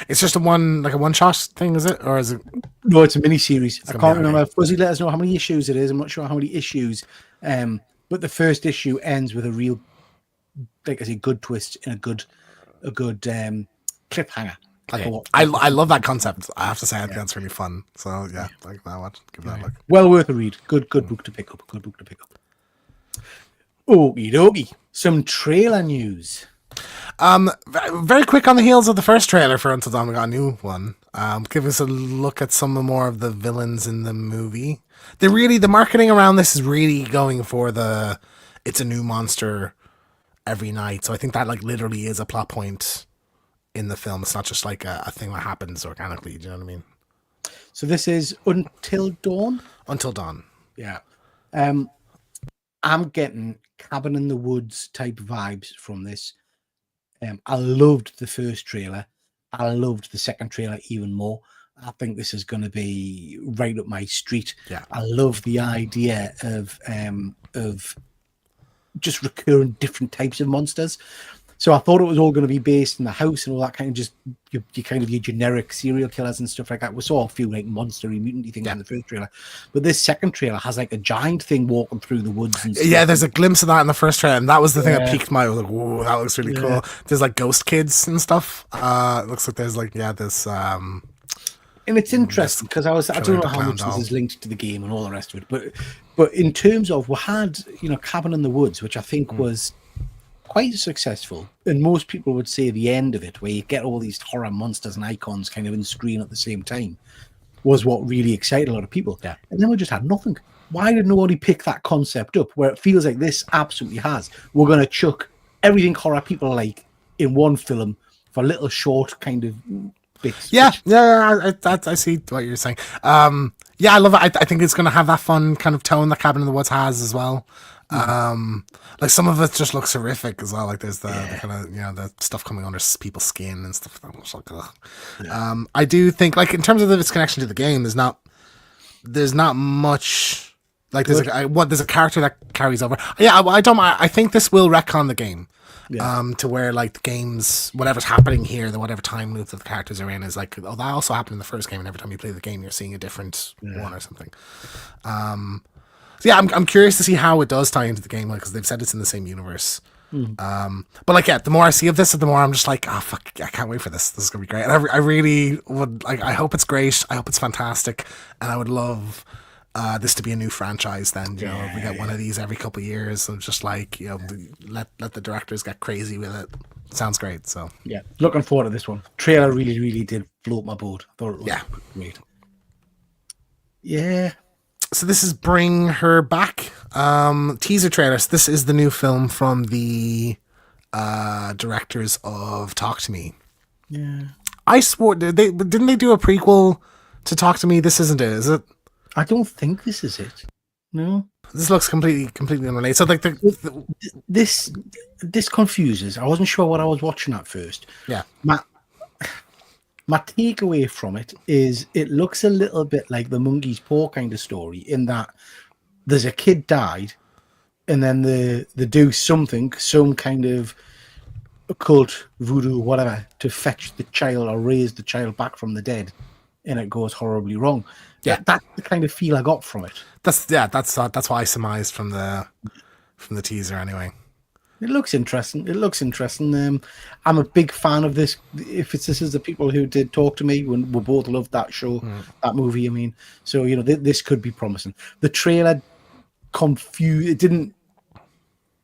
It's just a one-shot thing, is it? Or is it? No, it's a mini-series. I can't remember. Fuzzy, let us know how many issues it is. I'm not sure how many issues. But the first issue ends with a real, like I say, good twist and a good cliffhanger. Okay. I love that concept. I have to say, I think that's really fun. So yeah, like that one. Give that a look. Well worth a read. Good book to pick up. Okie dokie. Some trailer news. Very quick on the heels of the first trailer for Until Dawn, we got a new one. Give us a look at some more of the villains in the movie. The marketing around this is really going for it's a new monster every night. So I think that literally is a plot point in the film. It's not just like a thing that happens organically. Do you know what I mean? So this is Until Dawn? Until Dawn. Yeah. I'm getting Cabin in the Woods type vibes from this. I loved the first trailer. I loved the second trailer even more. I think this is going to be right up my street. Yeah. I love the idea of just recurring different types of monsters. So I thought it was all going to be based in the house and all that kind of just your kind of your generic serial killers and stuff like that. We saw a few like monstery, mutanty things in the first trailer, but this second trailer has like a giant thing walking through the woods and stuff. Yeah, there's a glimpse of that in the first trailer, and that was the thing that piqued my. I was like, whoa, that looks really cool. There's like ghost kids and stuff. It looks like there's like this. And it's interesting because I don't know how much this is linked to the game and all the rest of it, but in terms of we had Cabin in the Woods, which I think was quite successful, and most people would say the end of it, where you get all these horror monsters and icons kind of in screen at the same time, was what really excited a lot of people. Yeah. And then we just had nothing. Why did nobody pick that concept up where it feels like this absolutely has? We're going to chuck everything horror people like in one film for little short kind of bits. I see what you're saying. I love it. I think it's going to have that fun kind of tone that Cabin in the Woods has as well. Like some of it just looks horrific as well. Like there's the kind of the stuff coming under people's skin and stuff. That looks like, I do think like in terms of its connection to the game, there's not much. Like there's a character that carries over. I think this will retcon the game. To where like the games, whatever's happening here, whatever time loop that the characters are in is like, that also happened in the first game, and every time you play the game, you're seeing a different one or something. I'm curious to see how it does tie into the game, because they've said it's in the same universe. But like, the more I see of this, the more I'm just like, oh fuck, I can't wait for this. This is gonna be great. And I really would like. I hope it's great. I hope it's fantastic, and I would love this to be a new franchise. Then we get one of these every couple of years, and just like let the directors get crazy with it. Sounds great. So looking forward to this one. Trailer really did float my boat. I thought it was great. Yeah. So this is Bring Her Back teaser trailers. This is the new film from the directors of Talk to Me. Yeah. I swore didn't they do a prequel to Talk to Me? This isn't it, is it? I don't think this is it. No. This looks completely unrelated. So like this confuses. I wasn't sure what I was watching at first. Yeah. My takeaway from it is it looks a little bit like the Monkey's Paw kind of story, in that there's a kid died, and then they do something, some kind of occult, voodoo, whatever, to fetch the child or raise the child back from the dead, and it goes horribly wrong. Yeah, that's the kind of feel I got from it. That's what I surmised from the teaser anyway. It looks interesting. I'm a big fan of this. This is the people who did Talk to Me, when we both loved that show, that movie. I mean, so this could be promising. The trailer confused.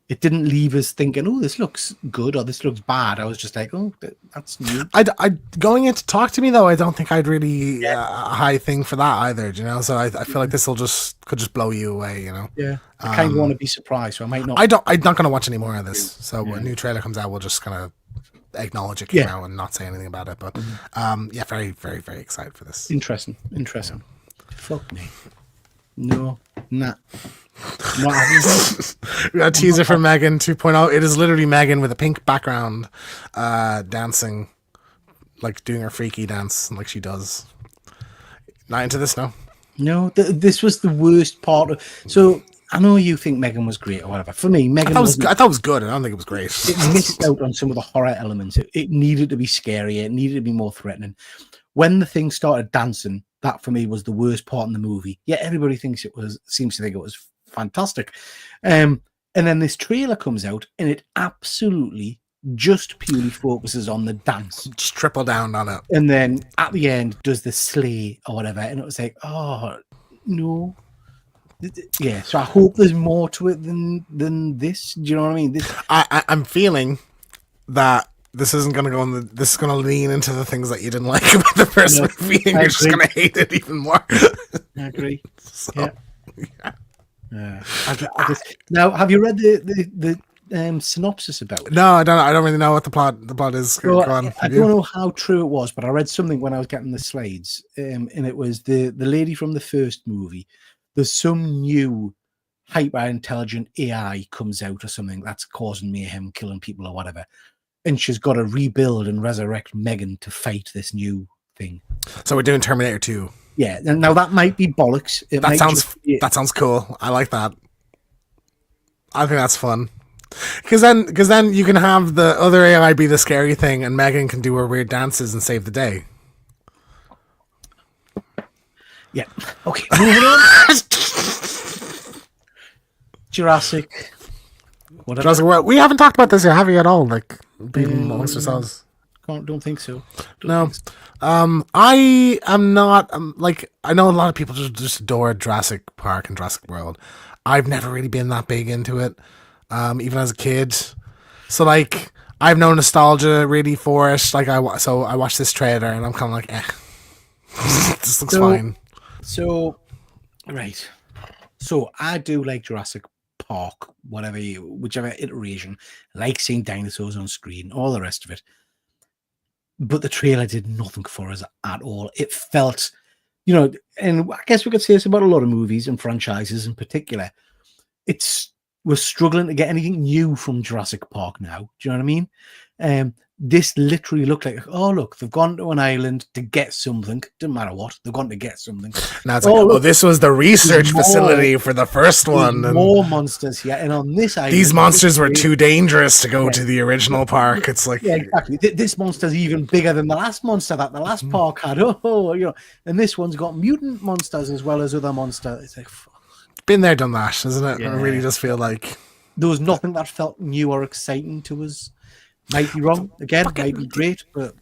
It didn't leave us thinking, oh, this looks good or this looks bad. I was just like, oh, that's new. I going into Talk to Me though, I don't think I'd really a high thing for that either. So I feel like this could just blow you away. Yeah, I kind of want to be surprised, so I might not. I'm not going to watch any more of this. So when a new trailer comes out, we'll just kind of acknowledge it came out and not say anything about it. But very, very, very excited for this. Interesting. Fuck me. No, nah. We got a teaser for Megan 2.0. It is literally Megan with a pink background, dancing, like doing her freaky dance like she does. Not into this, no. No, this was the worst part of. So I know you think Megan was great or whatever. For me, Megan I thought it was good. I don't think it was great. It missed out on some of the horror elements. It needed to be scarier. It needed to be more threatening. When the thing started dancing, that for me was the worst part in the movie. Yeah, everybody seems to think it was fantastic. And then this trailer comes out and it absolutely just purely focuses on the dance. Just triple down on it. And then at the end does the slay or whatever. And it was like, oh, no. Yeah, so I hope there's more to it than this. Do you know what I mean? I'm feeling that this isn't going to go on this is going to lean into the things that you didn't like about the first movie, and you're just going to hate it even more. I agree. So, now, have you read the synopsis about it? No, I don't really know what the plot is. So I don't know how true it was, but I read something when I was getting the slides, and it was the lady from the first movie. There's some new hyper intelligent AI comes out or something that's causing mayhem, killing people or whatever. And she's got to rebuild and resurrect Megan to fight this new thing. So we're doing Terminator 2. Yeah. Now that might be bollocks. That sounds cool. I like that. I think that's fun. Because then you can have the other AI be the scary thing, and Megan can do her weird dances and save the day. Yeah. Okay. Moving on. Jurassic. Whatever. Jurassic World. We haven't talked about this yet, have we, at all? Like, being amongst ourselves. Don't think so. No. I am not. Like, I know a lot of people just adore Jurassic Park and Jurassic World. I've never really been that big into it, even as a kid. So, like, I have no nostalgia really for it. Like, I watched this trailer and I'm kind of like, this looks fine. So, right. So I do like Jurassic Park, whichever iteration. I like seeing dinosaurs on screen, all the rest of it. But the trailer did nothing for us at all. It felt, and I guess we could say this about a lot of movies and franchises in particular. We're struggling to get anything new from Jurassic Park now. Do you know what I mean? This literally looked like, oh, look, they've gone to an island to get something. Doesn't matter what. They've gone to get something. Now it's look, this was the research facility for the first one. And more monsters here. And on this island... These monsters were too dangerous to go to the original park. It's like... Yeah, exactly. This monster's even bigger than the last monster that the last park had. And this one's got mutant monsters as well as other monsters. It's like... Been there, done that, isn't it? Yeah. I really just feel like... There was nothing that felt new or exciting to us. Might be wrong. Again, might be great, but...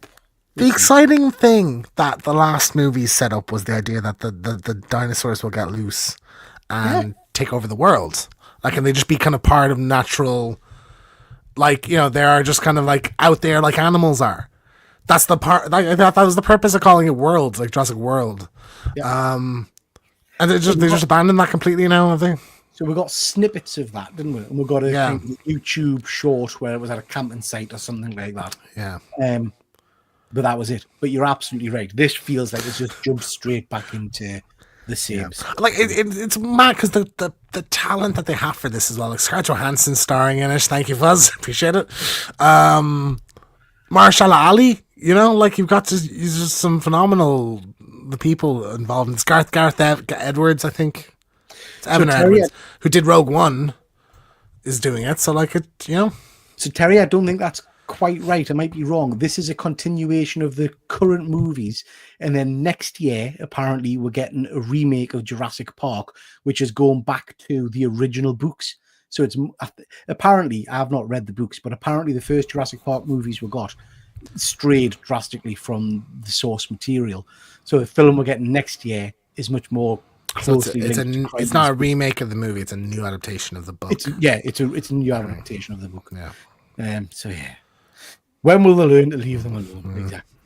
The exciting thing that the last movie set up was the idea that the dinosaurs will get loose and take over the world. Like, and they just be kind of part of natural... Like, they are just kind of like out there like animals are. That's the part... I thought that was the purpose of calling it Worlds, like Jurassic World. Yeah. And they just abandoned that completely now, have they? So we got snippets of that, didn't we? And we got a kind of YouTube short where it was at a camping site or something like that. Yeah. But that was it. But you're absolutely right. This feels like it's just jumped straight back into the same. Yeah. Like it's mad because the talent that they have for this as well. Like Scarlett Johansson starring in it. Thank you, Fuzz. Appreciate it. Mahershala Ali. Like you've got just some phenomenal the people involved. It's Gareth Edwards, I think. It's Evan Edwards, who did Rogue One, is doing it. So, like, So, Terry, I don't think that's quite right. I might be wrong. This is a continuation of the current movies. And then next year, apparently, we're getting a remake of Jurassic Park, which is going back to the original books. So, it's apparently, I've not read the books, but apparently the first Jurassic Park movies we got strayed drastically from the source material. So, the film we're getting next year is much more... So it's not a remake of the movie; it's a new adaptation of the book. It's a new adaptation of the book. Yeah. When will they learn to leave them alone? Exactly.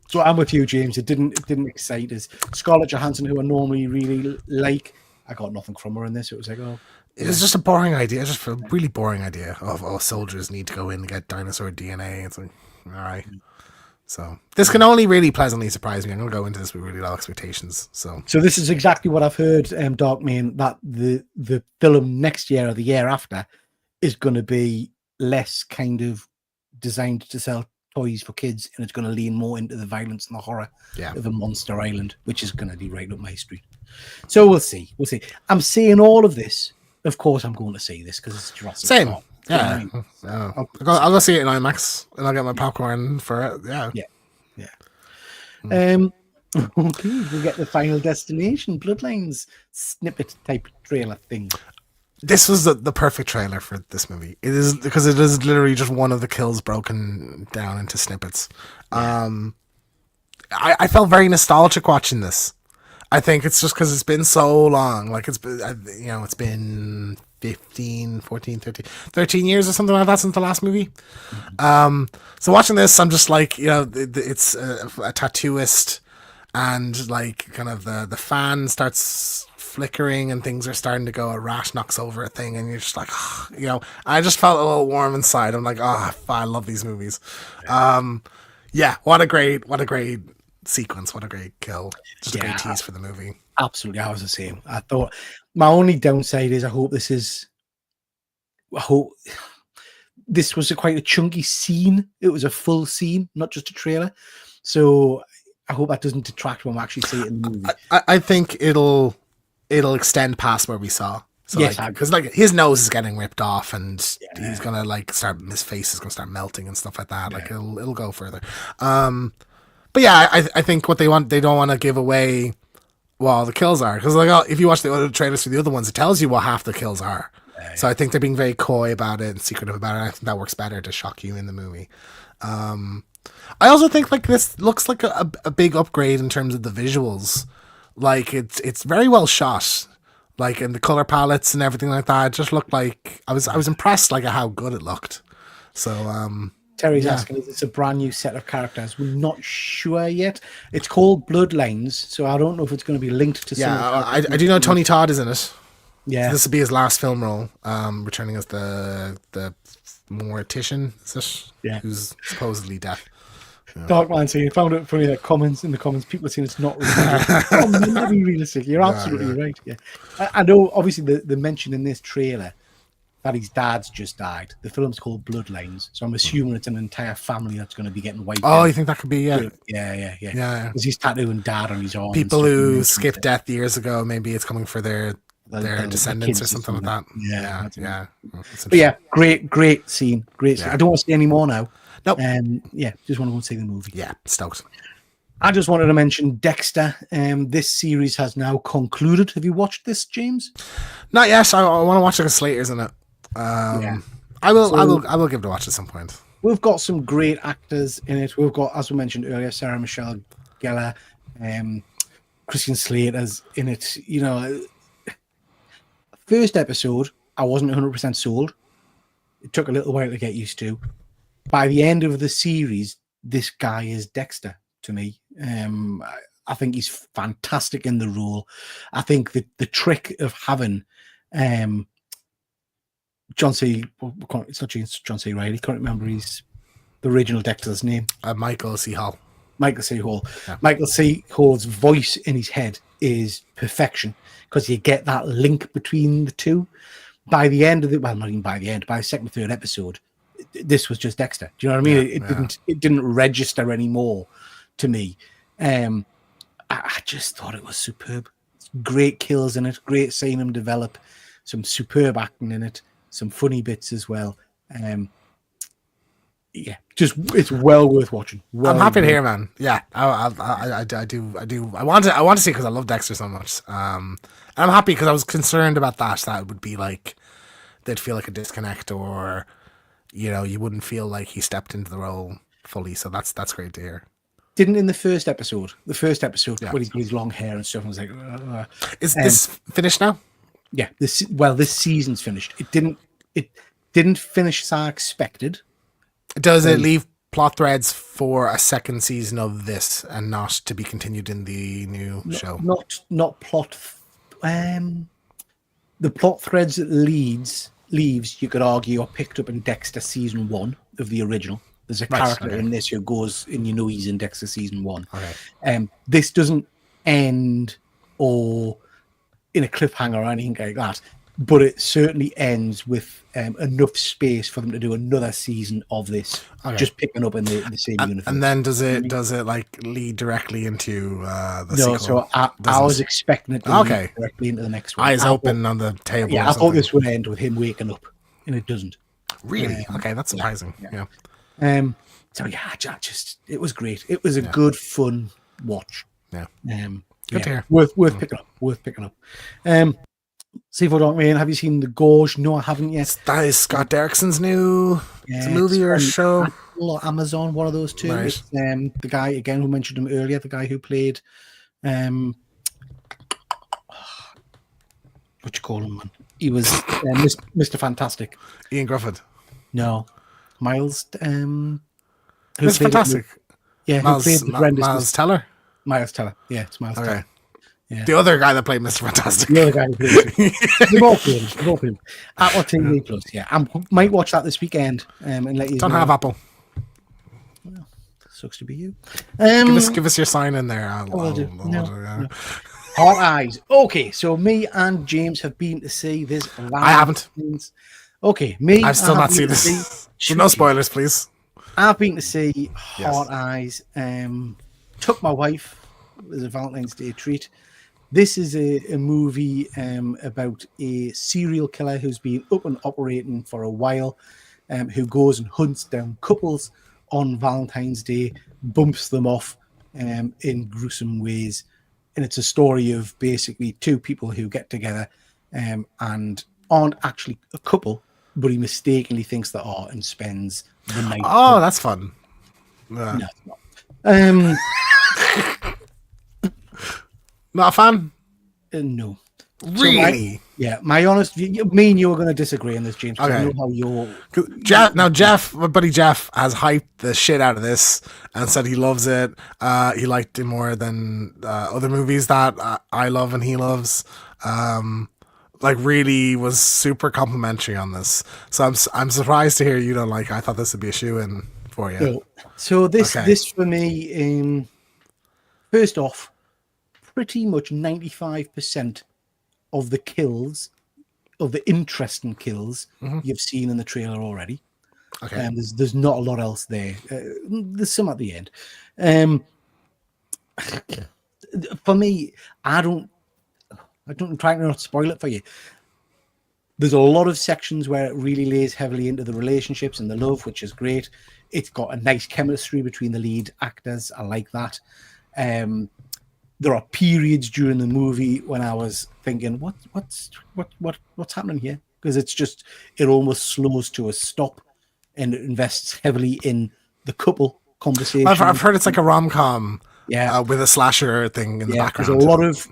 So I'm with you, James. It didn't excite us. Scarlett Johansson, who I normally really like, I got nothing from her in this. It was like, it was just a boring idea, just a really boring idea of soldiers need to go in and get dinosaur DNA. It's like, all right. So this can only really pleasantly surprise me. I'm going to go into this with really low expectations. So this is exactly what I've heard, Darkman, that the film next year or the year after is going to be less kind of designed to sell toys for kids, and it's going to lean more into the violence and the horror of a monster island, which is going to be right up my street. So we'll see. I'm seeing all of this. Of course, I'm going to see this because it's Jurassic Park. Yeah, I'll go see it in IMAX and I'll get my popcorn for it. Yeah. Okay, we'll get the Final Destination Bloodlines snippet type trailer thing. This was the perfect trailer for this movie. It is because it is literally just one of the kills broken down into snippets. I felt very nostalgic watching this. I think it's just because it's been so long. Like it's been 13 years or something like that since the last movie. So watching this, I'm just like, it's a tattooist, and like kind of the fan starts flickering and things are starting to go. A rat knocks over a thing, and you're just like, I just felt a little warm inside. I'm like, I love these movies. What a great sequence, what a great kill. Just a great tease for the movie. Absolutely, I was the same. I thought my only downside is I hope this was quite a chunky scene. It was a full scene, not just a trailer. So I hope that doesn't detract when we actually see it in the movie. I think it'll extend past where we saw. So Yes, because like his nose is getting ripped off, and he's gonna like his face is gonna start melting and stuff like that. Like it'll go further. But yeah, I think what they don't want to give away what all the kills are, because like if you watch the other trailers for the other ones, it tells you what half the kills are. So I think they're being very coy about it and secretive about it. I think that works better to shock you in the movie. I also think like this looks like a big upgrade in terms of the visuals. Like it's very well shot. Like in the color palettes and everything like that, it just looked like I was impressed like at how good it looked. So Terry's asking, is this a brand new set of characters? We're not sure yet. It's called Bloodlines, so I don't know if it's going to be linked to. I do know Tony Todd is in it. Yeah, so this will be his last film role. Returning as the mortician, is it? Yeah, who's supposedly deaf. Darkman saying, found it funny that in the comments, people are saying it's not realistic. Not realistic. You're absolutely right. Yeah, I know. Obviously, the mention in this trailer that his dad's just died. The film's called Bloodlines, so I'm assuming it's an entire family that's going to be getting wiped out. You think that could be? Yeah. Because he's tattooing dad on his arm. People who skipped death years ago, maybe it's coming for their descendants or something like that. Yeah. But yeah, great scene. Great scene. I don't want to say any more now. Nope. Just want to go and see the movie. Yeah, stoked. I just wanted to mention Dexter. This series has now concluded. Have you watched this, James? Not yet. I want to watch it because Slater's in it. I will give it a watch at some point. We've got some great actors in it. We've got, as we mentioned earlier, Sarah Michelle Gellar, Christian Slater's in it. You know, first episode, I wasn't 100% sold. It took a little while to get used to. By the end of the series, this guy is Dexter to me. I think he's fantastic in the role. I think the trick of having John C. It's not John C. Reilly. Can't remember the original Dexter's name. Michael C. Hall. Michael C. Hall. Yeah. Michael C. Hall's voice in his head is perfection because you get that link between the two. By the end of not even by the end, by the second, third episode, this was just Dexter. Do you know what I mean? It didn't register anymore to me. I just thought it was superb. Great kills in it. Great seeing him develop. Some superb acting in it. Some funny bits as well. It's well worth watching. I'm happy to hear, man. Yeah, I do. I want to see because I love Dexter so much. And I'm happy because I was concerned about that it would be like they'd feel like a disconnect, or you wouldn't feel like he stepped into the role fully. So that's great to hear. Didn't in the first episode when he's got his long hair and stuff, I was like, is this finished now? Yeah, this season's finished. It didn't finish as I expected. Does it leave plot threads for a second season of this and not to be continued in the new show? Not plot. The plot threads it leaves, you could argue, are picked up in Dexter season 1 of the original. There's a character in this who goes, and he's in Dexter season 1. Okay. This doesn't end or in a cliffhanger or anything like that, but it certainly ends with enough space for them to do another season of this, just picking up in the same universe. And then does it like lead directly into the sequel? No, so I was expecting it to lead directly into the next one. Eyes open on the table. Yeah, I thought this would end with him waking up, and it doesn't. Really? Okay, that's surprising. Yeah. So yeah, it was great. It was a good, fun watch. Yeah. Good to hear. Worth picking up. C4 Dark Man, have you seen The Gorge? No, I haven't yet. That is Scott Derrickson's new movie or show. Or Amazon, one of those two. Right. It's, the guy again who mentioned him earlier, the guy who played what you call him, man? He was Mr. Fantastic. Ian Grufford. No, Miles. Mr. Fantastic. Miles Teller. Miles Teller. Yeah, it's Miles Teller. Yeah. The other guy that played Mr. Fantastic. The other guy who played They've all played him. Apple TV Plus. Yeah, I might watch that this weekend and let you. Don't have Apple. Well, sucks to be you. Give us your sign in there. No. Hot Eyes. Okay, so me and James have been to see this. I haven't. Okay, I've still not seen this. So no spoilers, please. I've been to see Hot Eyes. Took my wife as a Valentine's Day treat. This is a movie about a serial killer who's been up and operating for a while, who goes and hunts down couples on Valentine's Day, bumps them off in gruesome ways. And it's a story of basically two people who get together and aren't actually a couple, but he mistakenly thinks they are and spends the night. Oh, that's fun. No, it's not. Not a fan? No. Really? My honest view, me and you are going to disagree on this, James. Okay. I know how you're... Jeff, my buddy Jeff, has hyped the shit out of this and said he loves it. He liked it more than other movies that I love and he loves. Really was super complimentary on this. So I'm surprised to hear you don't like it. I thought this would be a shoe-in for you. No. So this for me, first off, pretty much 95% of the kills, of the interesting kills, you've seen in the trailer already. Okay. There's not a lot else there. There's some at the end. For me, I'm trying to not spoil it for you. There's a lot of sections where it really lays heavily into the relationships and the love, which is great. It's got a nice chemistry between the lead actors. I like that. There are periods during the movie when I was thinking, what's happening here? Because it almost slows to a stop and it invests heavily in the couple conversation. I've heard it's like a rom-com, yeah, with a slasher thing in the background. There's a lot of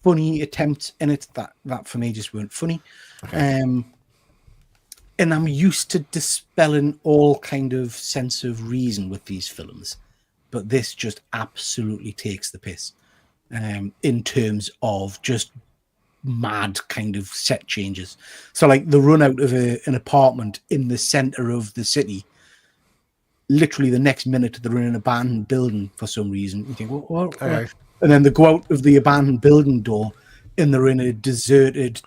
funny attempts in it that for me just weren't funny. Okay. And I'm used to dispelling all kind of sense of reason with these films, but this just absolutely takes the piss in terms of just mad kind of set changes. So like the run out of an apartment in the center of the city, literally the next minute they're in an abandoned building for some reason. You think, what? Okay. And then they go out of the abandoned building door and they're in a deserted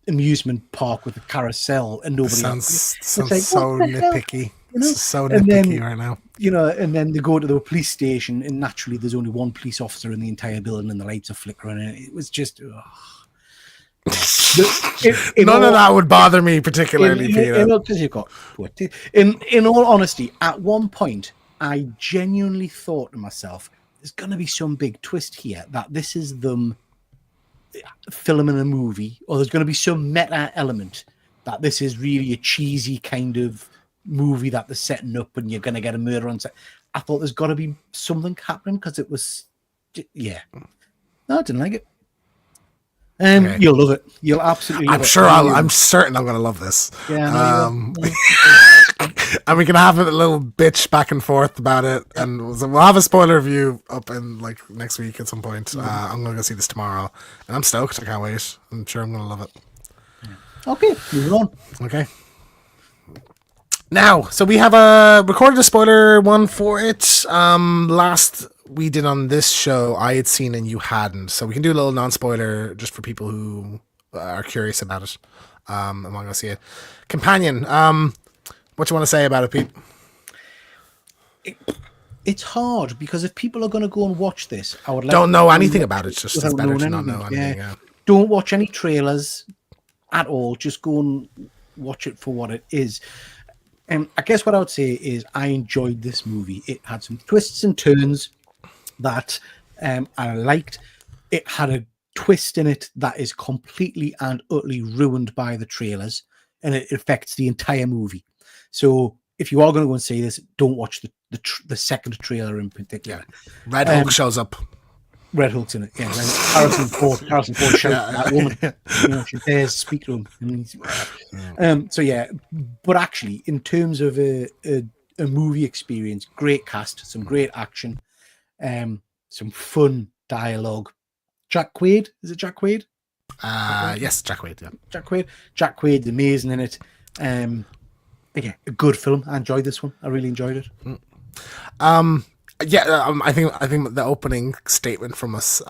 amusement park with a carousel and nobody sounds like, so nitpicky. You know? It's so nitpicky right now. You know, and then they go to the police station and naturally there's only one police officer in the entire building and the lights are flickering and it was just... None of that would bother me particularly, Peter. In all honesty, at one point, I genuinely thought to myself, there's going to be some big twist here, that this is them filming a movie, or there's going to be some meta element, that this is really a cheesy kind of movie that they're setting up and you're going to get a murder on set. I thought there's got to be something happening because it was... Yeah. No, I didn't like it. Okay. You'll love it. You'll absolutely love it. I'm certain I'm going to love this. Yeah. And we can have a little bitch back and forth about it. And we'll have a spoiler review up in like next week at some point. I'm going to go see this tomorrow. And I'm stoked. I can't wait. I'm sure I'm going to love it. Okay. Moving on. Okay. Now, so we have recorded a spoiler one for it. Last we did on this show, I had seen and you hadn't. So we can do a little non-spoiler just for people who are curious about it. I'm not going to see it. Companion, what you want to say about it, Pete? It's hard because if people are going to go and watch this, I would like don't know anything about it. Just it's better to not know anything. Yeah. Don't watch any trailers at all. Just go and watch it for what it is. I guess what I would say is I enjoyed this movie. It had some twists and turns that I liked. It had a twist in it that is completely and utterly ruined by the trailers, and it affects the entire movie. So if you are going to go and see this, don't watch the second trailer in particular. Yeah. Red Hulk shows up. Red Hulk's in it. Yeah, Harrison Ford shouts at that woman. You know, she dares speak to him. So yeah, but actually, in terms of a movie experience, great cast, some great action, some fun dialogue. Jack Quaid, is it Jack Quaid? Yes, Jack Quaid. Yeah, Jack Quaid's amazing in it. Yeah, a good film. I enjoyed this one. I really enjoyed it. I think the opening statement from us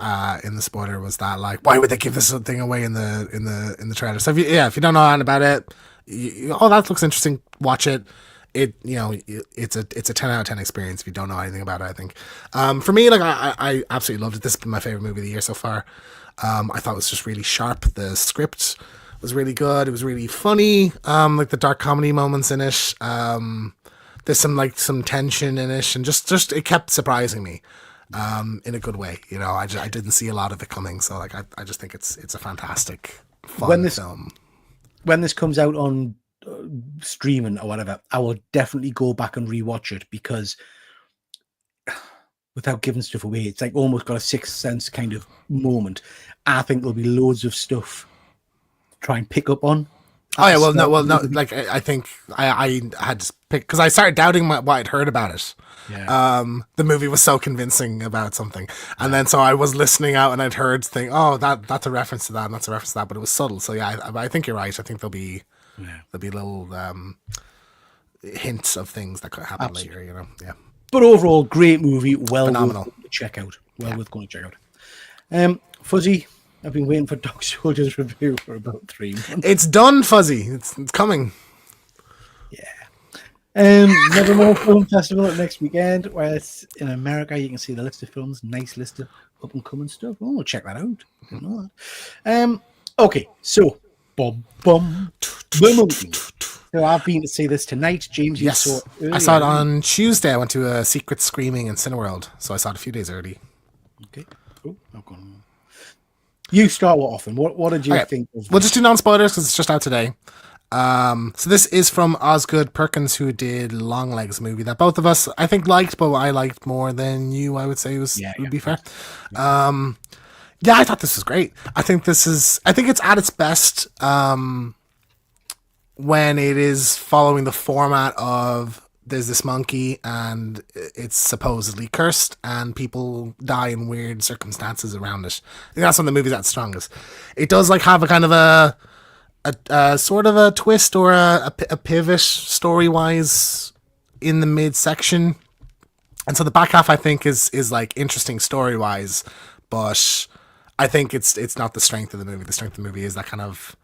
in the spoiler was that like, why would they give this thing away in the trailer? So if you don't know anything about it, that looks interesting. Watch it. it's a 10 out of 10 experience if you don't know anything about it. I think for me, like I absolutely loved it. This has been my favorite movie of the year so far. I thought it was just really sharp. The script was really good. It was really funny. Like the dark comedy moments in it. There's some tension in it, and just it kept surprising me in a good way. I didn't see a lot of it coming, so like I just think it's a fantastic fun film. When this comes out on streaming or whatever, I will definitely go back and rewatch it, because without giving stuff away, it's like almost got a Sixth Sense kind of moment. I think there'll be loads of stuff to try and pick up on. Oh yeah, no. Like I think I had to pick, because I started doubting what I'd heard about it. Yeah. The movie was so convincing about something, and then so I was listening out and I'd heard think, oh, that's a reference to that, and that's a reference to that, but it was subtle. So yeah, I think you're right. I think there'll be little hints of things that could happen later. Yeah. But overall, great movie. Phenomenal. Worth to check out. Worth going to check out. Fuzzy, I've been waiting for Dog Soldier's review for about 3 months. It's done, Fuzzy. It's coming. Yeah. Nevermore Film Festival next weekend, where it's in America. You can see the list of films. Nice list of up and coming stuff. Oh, we'll check that out. Didn't know that. Okay, so the movie. So I've been to see this tonight. James, you saw it I saw it on Tuesday. I went to a secret screening in Cineworld, so I saw it a few days early. Okay. Oh, I've gone. You start what often? What did you think of? We'll just do non-spoilers because it's just out today. So this is from Osgood Perkins, who did Longlegs movie that both of us I think liked, but I liked more than you. I would say would be fair. Yeah, I thought this was great. I think it's at its best when it is following the format of there's this monkey and it's supposedly cursed and people die in weird circumstances around it. I think that's when the movie's at its strongest. It does like have a kind of a sort of a twist or a pivot story-wise in the midsection. And so the back half I think is like interesting story-wise, but I think it's not the strength of the movie. The strength of the movie is that kind of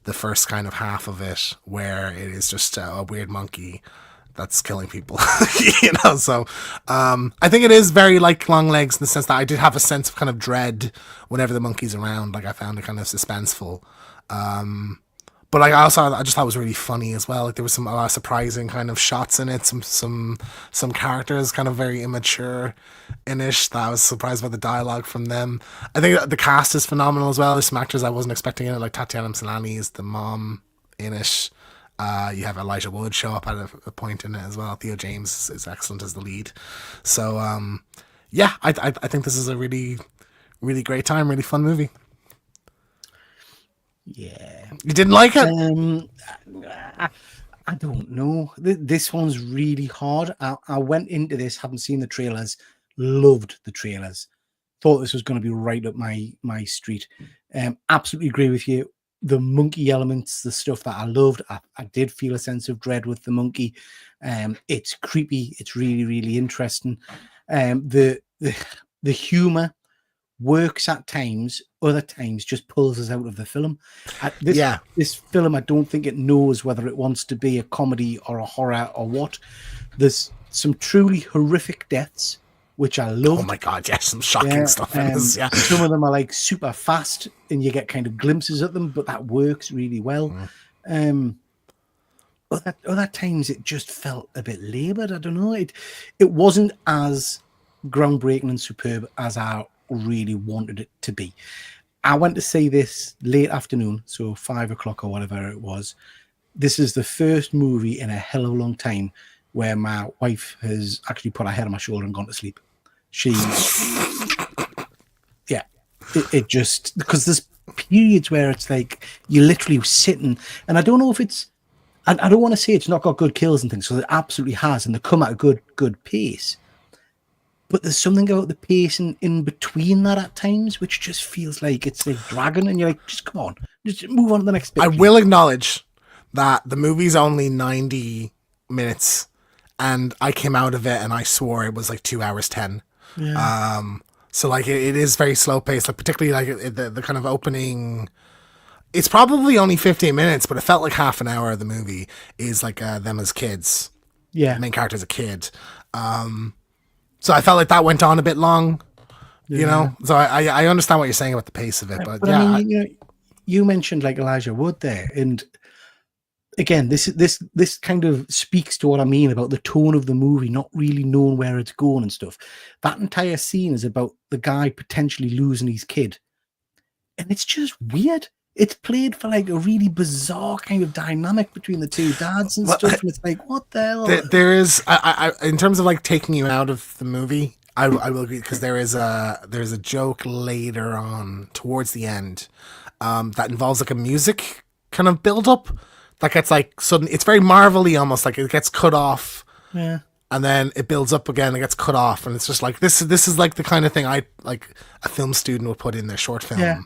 the first kind of half of it where it is just a weird monkey that's killing people. So I think it is very like Longlegs in the sense that I did have a sense of kind of dread whenever the monkey's around. Like I found it kind of suspenseful. But I just thought it was really funny as well. Like there was a lot of surprising kind of shots in it. Some characters kind of very immature in it. That I was surprised by the dialogue from them. I think the cast is phenomenal as well. There's some actors I wasn't expecting in it, like Tatiana Maslany is the mom in it. You have Elijah Wood show up at a point in it as well. Theo James is excellent as the lead. So I think this is a really, really great time, really fun movie. Yeah. You didn't like it? I don't know. This one's really hard. I went into this, haven't seen the trailers, loved the trailers. Thought this was going to be right up my street. Absolutely agree with you. The monkey elements, the stuff that I loved. I did feel a sense of dread with the monkey. It's creepy. It's really, really interesting. The humor works at times, other times just pulls us out of the film. This film, I don't think it knows whether it wants to be a comedy or a horror or what. There's some truly horrific deaths, which I love. Oh my god, yes, some shocking stuff in this. Yeah, some of them are like super fast, and you get kind of glimpses of them, but that works really well. Other times it just felt a bit laboured. I don't know. It wasn't as groundbreaking and superb as I really wanted it to be. I went to see this late afternoon, so 5 o'clock or whatever it was. This is the first movie in a hell of a long time where my wife has actually put her head on my shoulder and gone to sleep. It just, because there's periods where it's like you're literally sitting, and I don't know if it's, I don't want to say it's not got good kills and things, so it absolutely has, and they come at a good pace. But there's something about the pacing in between that at times, which just feels like it's like dragging, and you're like, just come on, just move on to the next bit. I will acknowledge that the movie's only 90 minutes, and I came out of it and I swore it was like 2 hours 10. Yeah. So like it is very slow paced, like particularly like the kind of opening. It's probably only 15 minutes, but it felt like half an hour of the movie is like them as kids. Yeah. The main character is a kid. So I felt like that went on a bit long, you know? So I understand what you're saying about the pace of it, but yeah. I mean, you mentioned like Elijah Wood there, and again, this kind of speaks to what I mean about the tone of the movie, not really knowing where it's going and stuff. That entire scene is about the guy potentially losing his kid, and it's just weird. It's played for like a really bizarre kind of dynamic between the two dads and stuff, and it's like, what the hell? There is, I in terms of like taking you out of the movie, I will agree, because there's a joke later on towards the end that involves like a music kind of build up that gets like sudden. It's very Marvel-y, almost like it gets cut off, Yeah. and then it builds up again. It gets cut off, and it's just like this is like the kind of thing I like a film student would put in their short film. Yeah.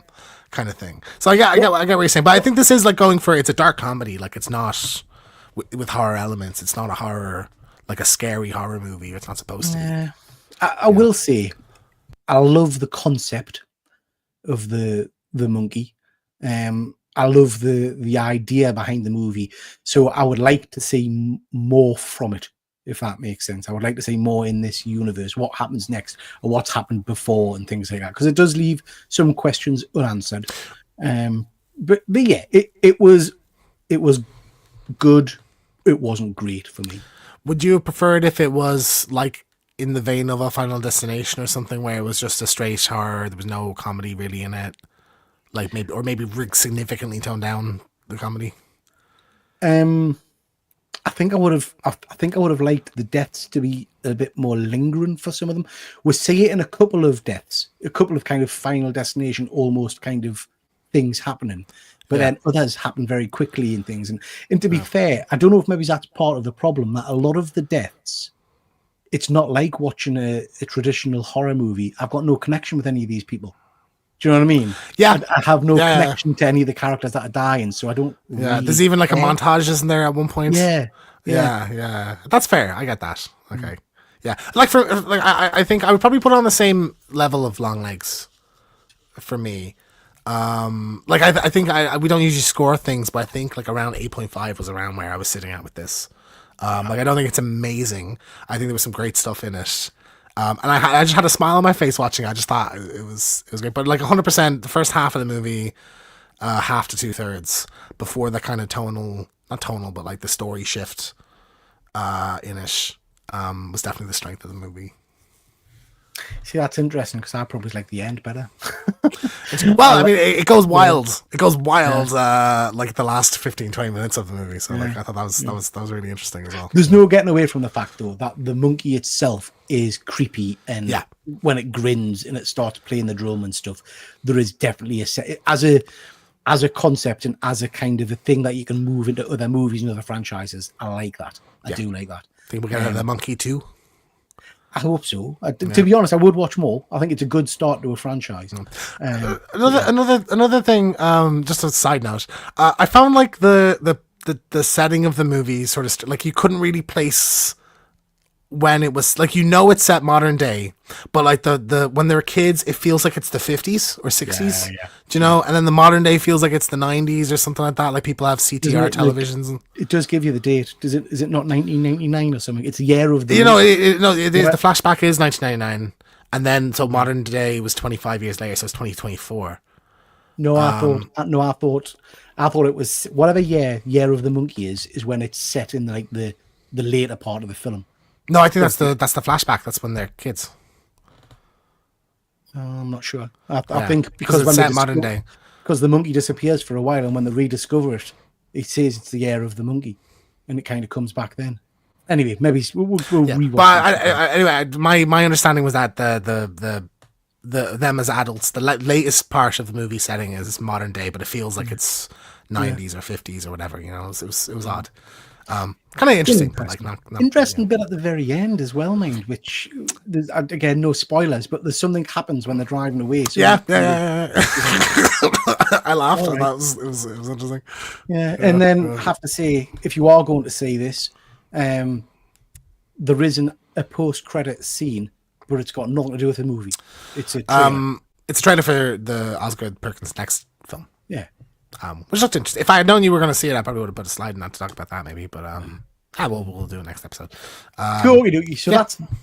Kind of thing. So I get what you're saying, but I think this is like going for, it's a dark comedy, like it's not with horror elements. It's not a horror, like a scary horror movie. It's not supposed to be. I will say, I love the concept of the monkey. I love the idea behind the movie. So I would like to see more from it, if that makes sense. I would like to see more in this universe, what happens next or what's happened before and things like that, because it does leave some questions unanswered. But yeah, it was good. It wasn't great for me. Would you have preferred if it was like in the vein of a Final Destination or something, where it was just a straight horror, there was no comedy really in it, like maybe significantly toned down the comedy? I think I would have liked the deaths to be a bit more lingering for some of them. We see it in a couple of deaths, a couple of kind of Final Destination almost kind of things happening, but then others happen very quickly and things. And to be fair, I don't know if maybe that's part of the problem, that a lot of the deaths, it's not like watching a traditional horror movie. I've got no connection with any of these people. Do you know what I mean? Yeah. I have no connection to any of the characters that are dying, so I don't. Yeah, really there's even like a montage, isn't there, at one point? Yeah. That's fair. I get that. Okay. Yeah, like I think I would probably put it on the same level of Long Legs for me. Like I think we don't usually score things, but I think like around 8.5 was around where I was sitting at with this. Like I don't think it's amazing. I think there was some great stuff in it. And I just had a smile on my face watching it. I just thought it was great. But like 100%, the first half of the movie, half to 2/3, before the kind of not tonal, but like the story shift in it, was definitely the strength of the movie. See, that's interesting, because I probably like the end better. Well, I mean, it goes wild. It goes wild, like the last 15-20 minutes of the movie. So like I thought that was really interesting as well. There's no getting away from the fact, though, that the monkey itself is creepy, and when it grins and it starts playing the drum and stuff, there is definitely as a concept and as a kind of a thing that you can move into other movies and other franchises. I like that. I do like that. Think we're gonna have the monkey too. I hope so. To be honest, I would watch more. I think it's a good start to a franchise. Another thing, just a side note, I found like the setting of the movie sort of like you couldn't really place when it was like, it's set modern day, but like the when they're kids, it feels like it's the 50s or 60s. Do you know? And then the modern day feels like it's the 90s or something like that. Like people have CTR televisions. Like, it does give you the date. Is it not 1999 or something? It's the year of the. It is. The flashback is 1999, and then so modern day was 25 years later, so it's 2024. No, I thought it was whatever year of the monkey is when it's set in like the later part of the film. No, I think that's the flashback. That's when they're kids. I'm not sure. I think because it's set modern day, because the monkey disappears for a while, and when they rediscover it, it says it's the year of the monkey, and it kind of comes back then. Anyway, maybe we'll rewatch. But anyway, my understanding was that the them as adults, the latest part of the movie setting is modern day, but it feels like it's 90s or 50s or whatever. You know, it was odd. Kind of interesting, but like not interesting bit at the very end as well, mind. Which there's, again, no spoilers, but there's something happens when they're driving away. So yeah. I laughed. Right. It was interesting. Yeah, and then have to say, if you are going to see this, there isn't a post-credit scene, but it's got nothing to do with the movie. It's a trailer. It's a trailer for the Osgood Perkins' next film. Yeah. Which looked interesting. If I had known you were going to see it, I probably would have put a slide in that to talk about that, maybe. But We'll do it next episode. So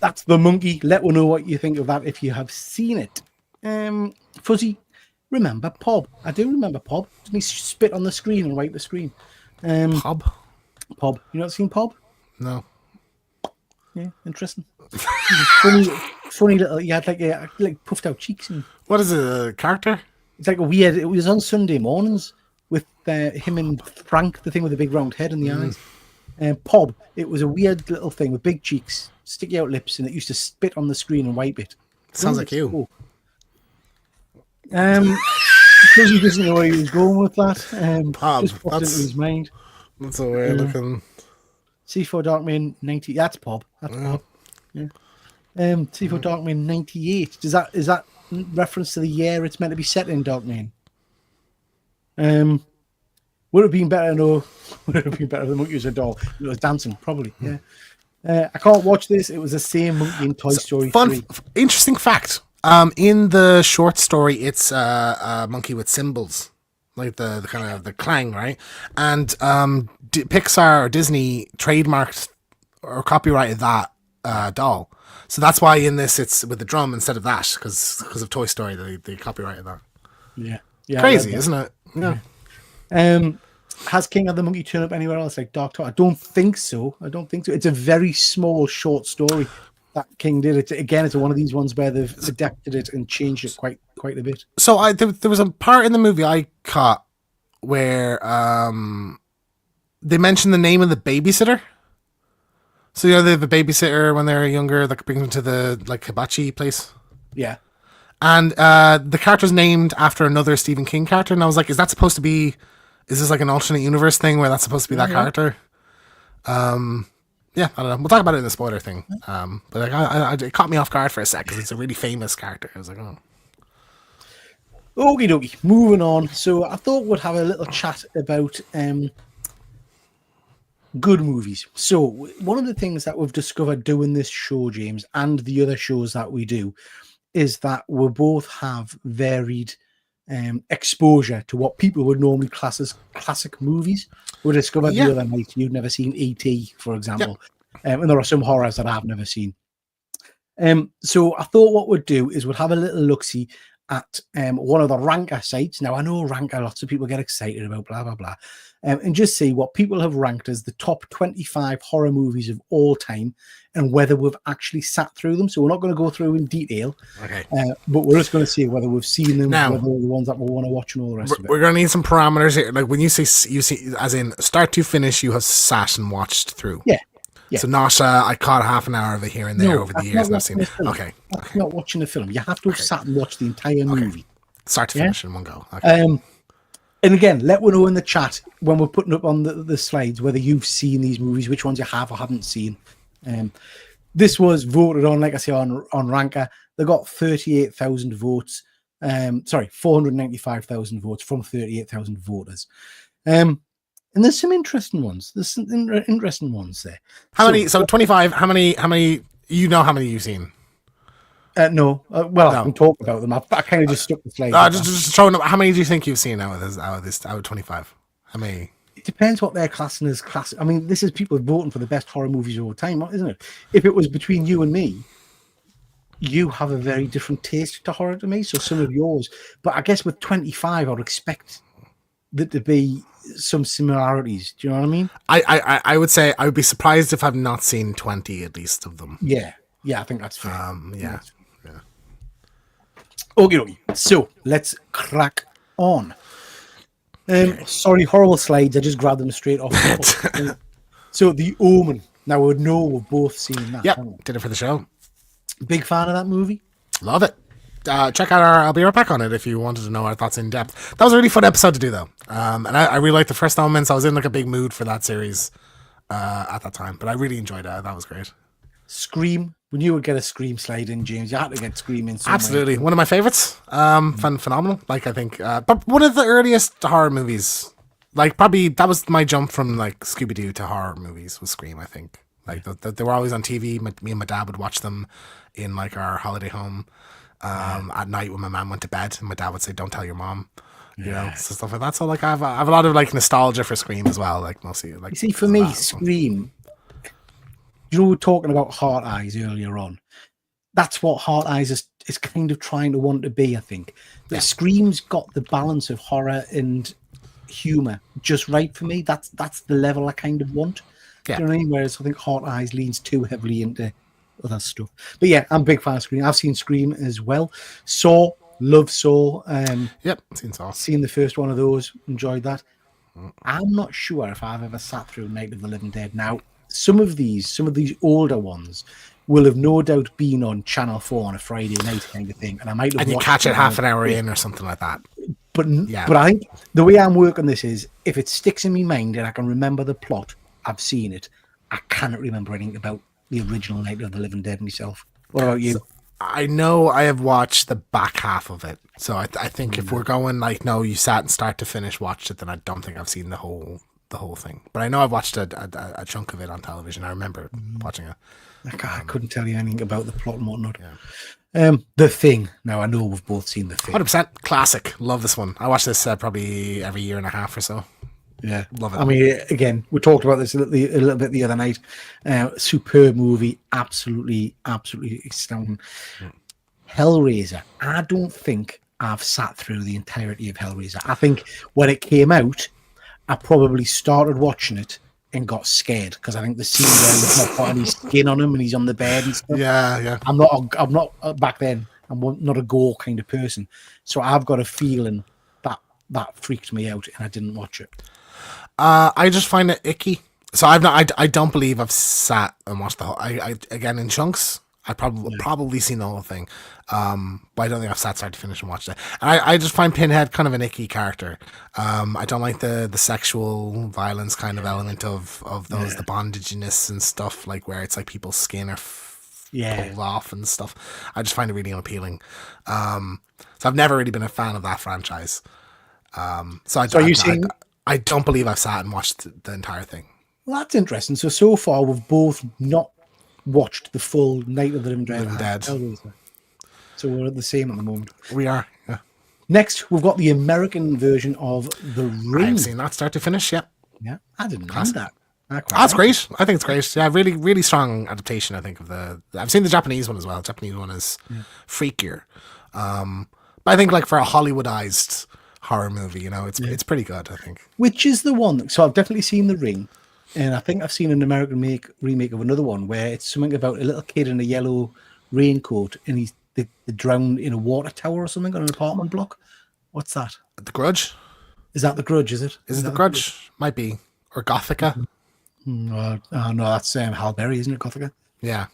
that's The Monkey. Let us know what you think of that if you have seen it. Fuzzy, remember Pob? I do remember Pob. Didn't he spit on the screen and wipe the screen? Pob? You not seen Pob? No. Yeah, interesting. funny little. He had like puffed out cheeks and. What is it? A character? It's like a weird. It was on Sunday mornings with him and Frank, the thing with the big round head and the eyes. Pob. It was a weird little thing with big cheeks, sticky out lips, and it used to spit on the screen and wipe it. Sounds like you. Cool. Because he doesn't know where he was going with that. Pob. Just popped into his mind. That's a weird looking. C4 Darkman 90. That's Pob. That's Pob. Yeah. C4 Darkman 98. Is that reference to the year it's meant to be set in, Darkman? Would it have been better? No. Would it have been better than Monkey was a doll? It was dancing, probably. Yeah. I can't watch this. It was the same monkey in Toy Story 3. Interesting fact. In the short story, it's a monkey with cymbals, like the kind of the clang, right? And Pixar or Disney trademarked or copyrighted that doll. So that's why in this it's with the drum instead of that, because of Toy Story they copyrighted that. Yeah. Crazy, isn't it? Yeah. Has King of the Monkey turned up anywhere else like Dark Tower? I don't think so. It's a very small short story that King did. It's one of these ones where they've adapted it and changed it quite a bit. So there was a part in the movie I caught where they mentioned the name of the babysitter. So they have a babysitter when they're younger that brings them to the hibachi place. Yeah. And the character's named after another Stephen King character, and I was like, is this like an alternate universe thing where that's supposed to be that character? Yeah, I don't know. We'll talk about it in the spoiler thing. But it caught me off guard for a sec because it's a really famous character. I was like, oh. Okie dokie, moving on. So I thought we'd have a little chat about good movies. So one of the things that we've discovered doing this show, James, and the other shows that we do, is that we both have varied exposure to what people would normally class as classic movies. We discovered the other night you'd never seen E.T., for example, and there are some horrors that I've never seen. So I thought what we'd do is we'd have a little look-see at one of the ranker sites. Now, I know ranker, lots of people get excited about, blah, blah, blah, and just see what people have ranked as the top 25 horror movies of all time and whether we've actually sat through them. So we're not going to go through in detail, okay, but we're just going to see whether we've seen them, now, whether they're the ones that we want to watch and all the rest of it. We're going to need some parameters here. Like when you see, as in start to finish, you have sat and watched through. Yeah. So not I caught half an hour of it here and there over the years. And I've seen it. Okay. That's not watching the film. You have to have sat and watched the entire movie. Start to finish in one go. Okay. And again, let me know in the chat when we're putting up on the slides whether you've seen these movies, which ones you have or haven't seen. This was voted on, like I say, on Ranker. They got 38,000 votes. 495,000 votes from 38,000 voters. And there's some interesting ones. There's some interesting ones there. How many? So 25. How many? You know how many you've seen? No. No. I can talk about them. I kind of just stuck the slide. Just showing up. How many do you think you've seen out of 25? How many? It depends what they're classing as classic. I mean, this is people voting for the best horror movies of all time, isn't it? If it was between you and me, you have a very different taste to horror to me. So some of yours, but I guess with 25, I would expect there to be some similarities. Do you know what I mean? I would say I would be surprised if I've not seen 20 at least of them. Yeah, I think that's fair. Yeah. Okay. So let's crack on. Sorry, horrible slides. I just grabbed them straight off. So The Omen. Now we know we've both seen that. Yeah, did it for the show. Big fan of that movie. Love it. Check out I'll be right back on it if you wanted to know our thoughts in depth. That was a really fun episode to do though. And I really liked the first elements. I was in like a big mood for that series at that time, but I really enjoyed it. That was great. Scream. We knew we'd get a Scream slide in, James. You had to get Scream in somewhere. Absolutely. One of my favorites. Phenomenal. Like I think but one of the earliest horror movies. Like probably that was my jump from like Scooby-Doo to horror movies was Scream, I think. Like they were always on TV. Me and my dad would watch them in like our holiday home at night when my mom went to bed, and my dad would say, "Don't tell your mom," you know, so stuff like that. So like I have a lot of like nostalgia for Scream as well. Like mostly like. You see, for me, Scream we were talking about Heart Eyes earlier on. That's what Heart Eyes is kind of trying to want to be, I think. The Scream's got the balance of horror and humor just right for me. That's the level I kind of want. Yeah. Do you know what I mean? Whereas I think Heart Eyes leans too heavily into other stuff. But yeah, I'm a big fan of Scream. I've seen Scream as well. Saw, love Saw. Seen Saw. Seen the first one of those, enjoyed that. I'm not sure if I've ever sat through Night of the Living Dead. Now, some of these older ones will have no doubt been on Channel 4 on a Friday night kind of thing. And I might have And you catch it half an hour in or something like that. But I think the way I'm working this is, if it sticks in my mind and I can remember the plot, I've seen it. I cannot remember anything about the original Night of the Living Dead myself. What about you? I know I have watched the back half of it. So I think if we're going like, no, you sat and start to finish, watched it, then I don't think I've seen the whole thing. But I know I've watched a chunk of it on television. I remember watching it. I couldn't tell you anything about the plot and whatnot. Yeah. The Thing. Now, I know we've both seen The Thing. 100%. Classic. Love this one. I watch this probably every year and a half or so. Yeah. Love it. I mean, again, we talked about this a little bit the other night. Superb movie. Absolutely astounding. Hellraiser. I don't think I've sat through the entirety of Hellraiser. I think when it came out, I probably started watching it and got scared because I think the scene where he's not got any skin on him and he's on the bed and stuff. Yeah. I'm not back then. I'm not a gore kind of person, so I've got a feeling that freaked me out and I didn't watch it. I just find it icky. So I don't believe I've sat and watched the whole. I again in chunks. I probably seen the whole thing, but I don't think I've sat start to finish and watched it. And I just find Pinhead kind of an icky character. I don't like the sexual violence kind of element of those the bondaginess and stuff, like where it's like people's skin are pulled off and stuff. I just find it really unappealing. So I've never really been a fan of that franchise. I don't believe I've sat and watched the entire thing. Well, that's interesting. So far we've both not watched the full Night of the Living Dead. So we're the same at the moment. We are, yeah. Next, we've got the American version of The Ring. I've seen that start to finish, yeah. Yeah, I didn't know that. That's great. I think it's great. Yeah, really, really strong adaptation, I think, of I've seen the Japanese one as well. The Japanese one is freakier. But I think, like, for a Hollywoodized horror movie, it's pretty good, I think. Which is the one? So I've definitely seen The Ring. And I think I've seen an American remake of another one where it's something about a little kid in a yellow raincoat and they drowned in a water tower or something on an apartment block. What's that? The Grudge? Is that The Grudge, is it? Is it The Grudge? Might be. Or Gothica? No, that's Hal Berry, isn't it, Gothica? Yeah.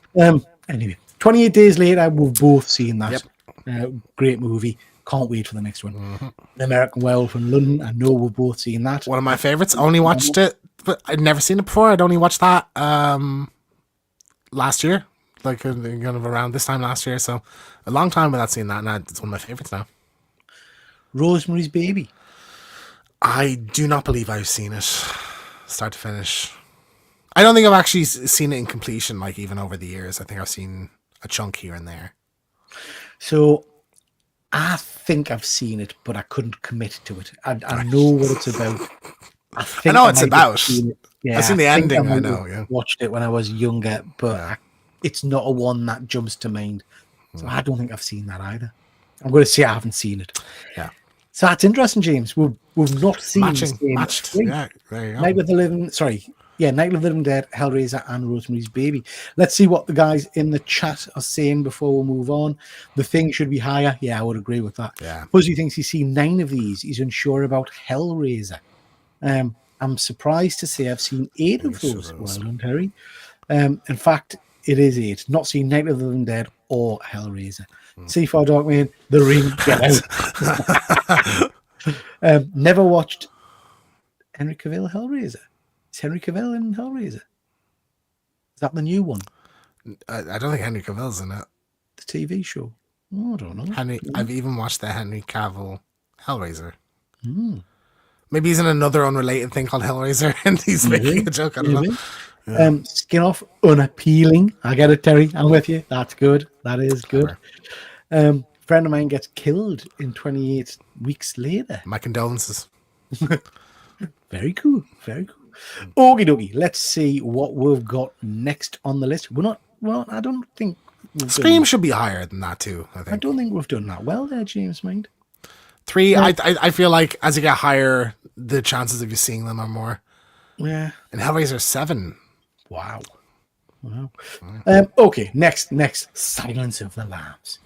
Anyway, 28 Days Later, we've both seen that. Yep. Great movie. Can't wait for the next one. Mm-hmm. The American Werewolf in London. I know we've both seen that. One of my favorites. Only watched it, but I'd never seen it before. I'd only watched that last year, like kind of around this time last year. So a long time without seeing that, and it's one of my favorites now. Rosemary's Baby. I do not believe I've seen it start to finish. I don't think I've actually seen it in completion, like even over the years. I think I've seen a chunk here and there. So I think I've seen it, but I couldn't commit to it. I know what it's about. I know it's about. I've seen the ending. I know. Yeah. Watched it when I was younger, but it's not a one that jumps to mind. So I don't think I've seen that either. I'm going to say I haven't seen it. Yeah. So that's interesting, James. We've not seen matched. Yeah, there you go. Night of the Living Dead, Hellraiser, and Rosemary's Baby. Let's see what the guys in the chat are saying before we move on. The Thing should be higher. Yeah, I would agree with that. Yeah. Fuzzy thinks he's seen 9 of these. He's unsure about Hellraiser. I'm surprised to say I've seen 8 of those. Well done, Terry. In fact, it is 8. Not seen Night of the Living Dead or Hellraiser. C4 Darkman, The Ring, get out. Never watched Henry Cavill Hellraiser. Is Henry Cavill in Hellraiser? Is that the new one? I don't think Henry Cavill's in it. The TV show? Oh, I don't know. I've even watched the Henry Cavill Hellraiser. Maybe he's in another unrelated thing called Hellraiser and he's making a joke. I don't know. Yeah. Skin off, unappealing. I get it, Terry. I'm with you. That's good. That is good. Friend of mine gets killed in 28 weeks later. My condolences. Very cool. Very cool. Okie dokie. Let's see what we've got next on the list. We're not. Well, I don't think. Scream should be higher than that too. I don't think we've done that well there, James. Mind 3. I feel like as you get higher, the chances of you seeing them are more. Yeah. And Hellraiser 7. Wow. Okay. Next. Silence of the Lambs.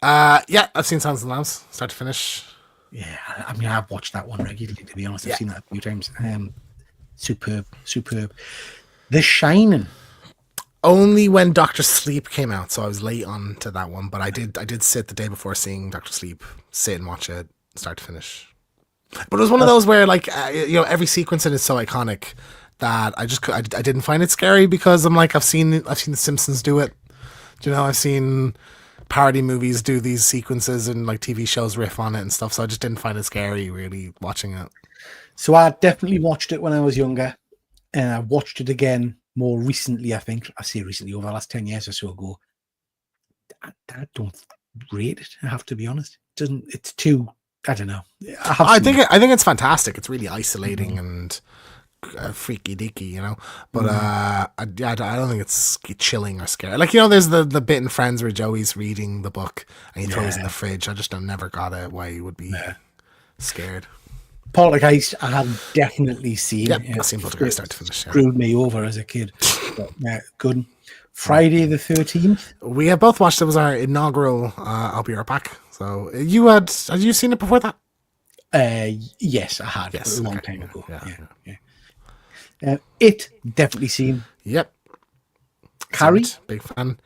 Yeah, I've seen Silence of the Lambs, start to finish. Yeah, I mean, I've watched that one regularly, to be honest. I've seen that a few times. Superb. The Shining. Only when Doctor Sleep came out, so I was late on to that one. But I did sit the day before seeing Doctor Sleep, sit and watch it, start to finish. But it was one of those where, like, every sequence in it is so iconic that I didn't find it scary because I'm like, I've seen The Simpsons do it. I've seen parody movies do these sequences and like TV shows riff on it and stuff, so I just didn't find it scary really watching it. So I definitely watched it when I was younger, and I watched it again more recently. I think I say recently, over the last 10 years or so ago. I don't rate it, I have to be honest. It's too, I don't know. I think it's fantastic. It's really isolating and freaky deaky, but I don't think it's chilling or scary. Like, there's the bit in Friends where Joey's reading the book and he throws in the fridge. I just never got it why he would be scared. Poltergeist I have definitely seen. Yep, I've seen Poltergeist start to finish. Screwed me over as a kid. But, good. Friday the 13th. We have both watched. It was our inaugural I'll Be Right Back. So had you seen it before that? Yes, I had. Yes, a long time ago. Yeah. It definitely seen. Yep. Carrie, big fan.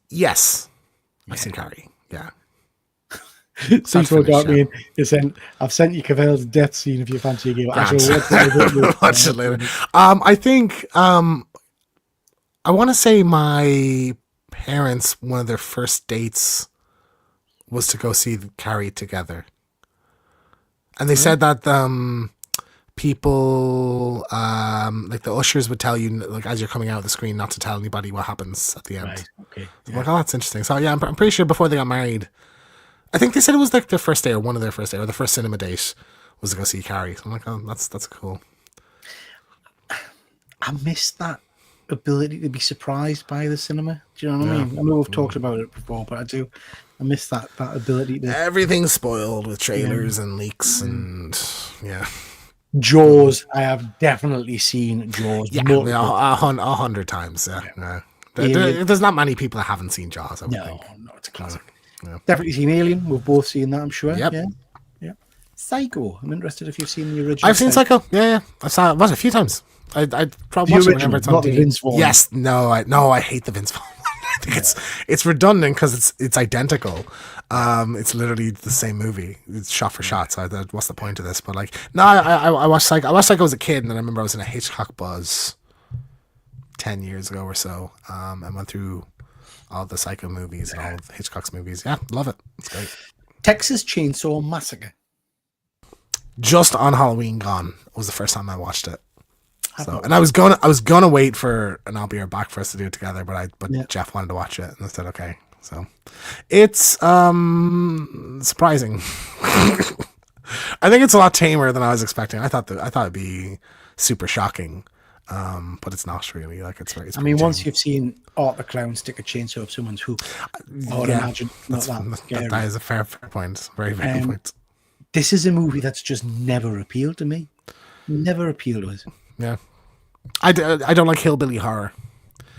Yes, I've seen Carrie. Yeah. People got me. I've sent you Cavell's death scene if you fancy a game. Watch it later. I think I want to say my parents, one of their first dates was to go see Carrie together, and they said that people like the ushers would tell you, like, as you're coming out of the screen, not to tell anybody what happens at the end. Right. Okay. So I'm like, oh, that's interesting. So yeah, I'm pretty sure before they got married, I think they said it was like their first day or one of their first day or the first cinema date was to go see Carrie. So I'm like, oh, that's cool. I miss that ability to be surprised by the cinema. Do you know what I mean? I know we've talked about it before, but I miss that ability to. Everything's spoiled with trailers and leaks and Jaws. I have definitely seen Jaws. Yeah, 100 times. Yeah. There's not many people that haven't seen Jaws. I would think. No, it's a classic. Yeah. Definitely seen Alien. We've both seen that, I'm sure. Yep. Yeah. Psycho. I'm interested if you've seen the original. I've seen Psycho. Yeah. I've saw it a few times. I probably watched it whenever it's on TV. Vince Vaughn. Yes. No. I hate the Vince Vaughn. I think it's redundant because it's identical. It's literally the same movie. It's shot for shot. So what's the point of this? But like, no, I watched Psycho. I watched Psycho as a kid, and then I remember I was in a Hitchcock buzz 10 years ago or so. And went through all the Psycho movies and all of Hitchcock's movies. Yeah, love it. It's great. Texas Chainsaw Massacre. Just on Halloween Gone was the first time I watched it. So, and I was gonna wait for an I'll Be Right Back for us to do it together, but Jeff wanted to watch it, and I said okay. So it's surprising. I think it's a lot tamer than I was expecting. I thought it'd be super shocking, but it's not really. Like it's I mean, once you've seen Art the Clown stick a chainsaw up someone's hook, I would imagine not that scary. That is a fair point. Very fair point. This is a movie that's just never appealed to me. Never appealed to us. Yeah, I don't like hillbilly horror.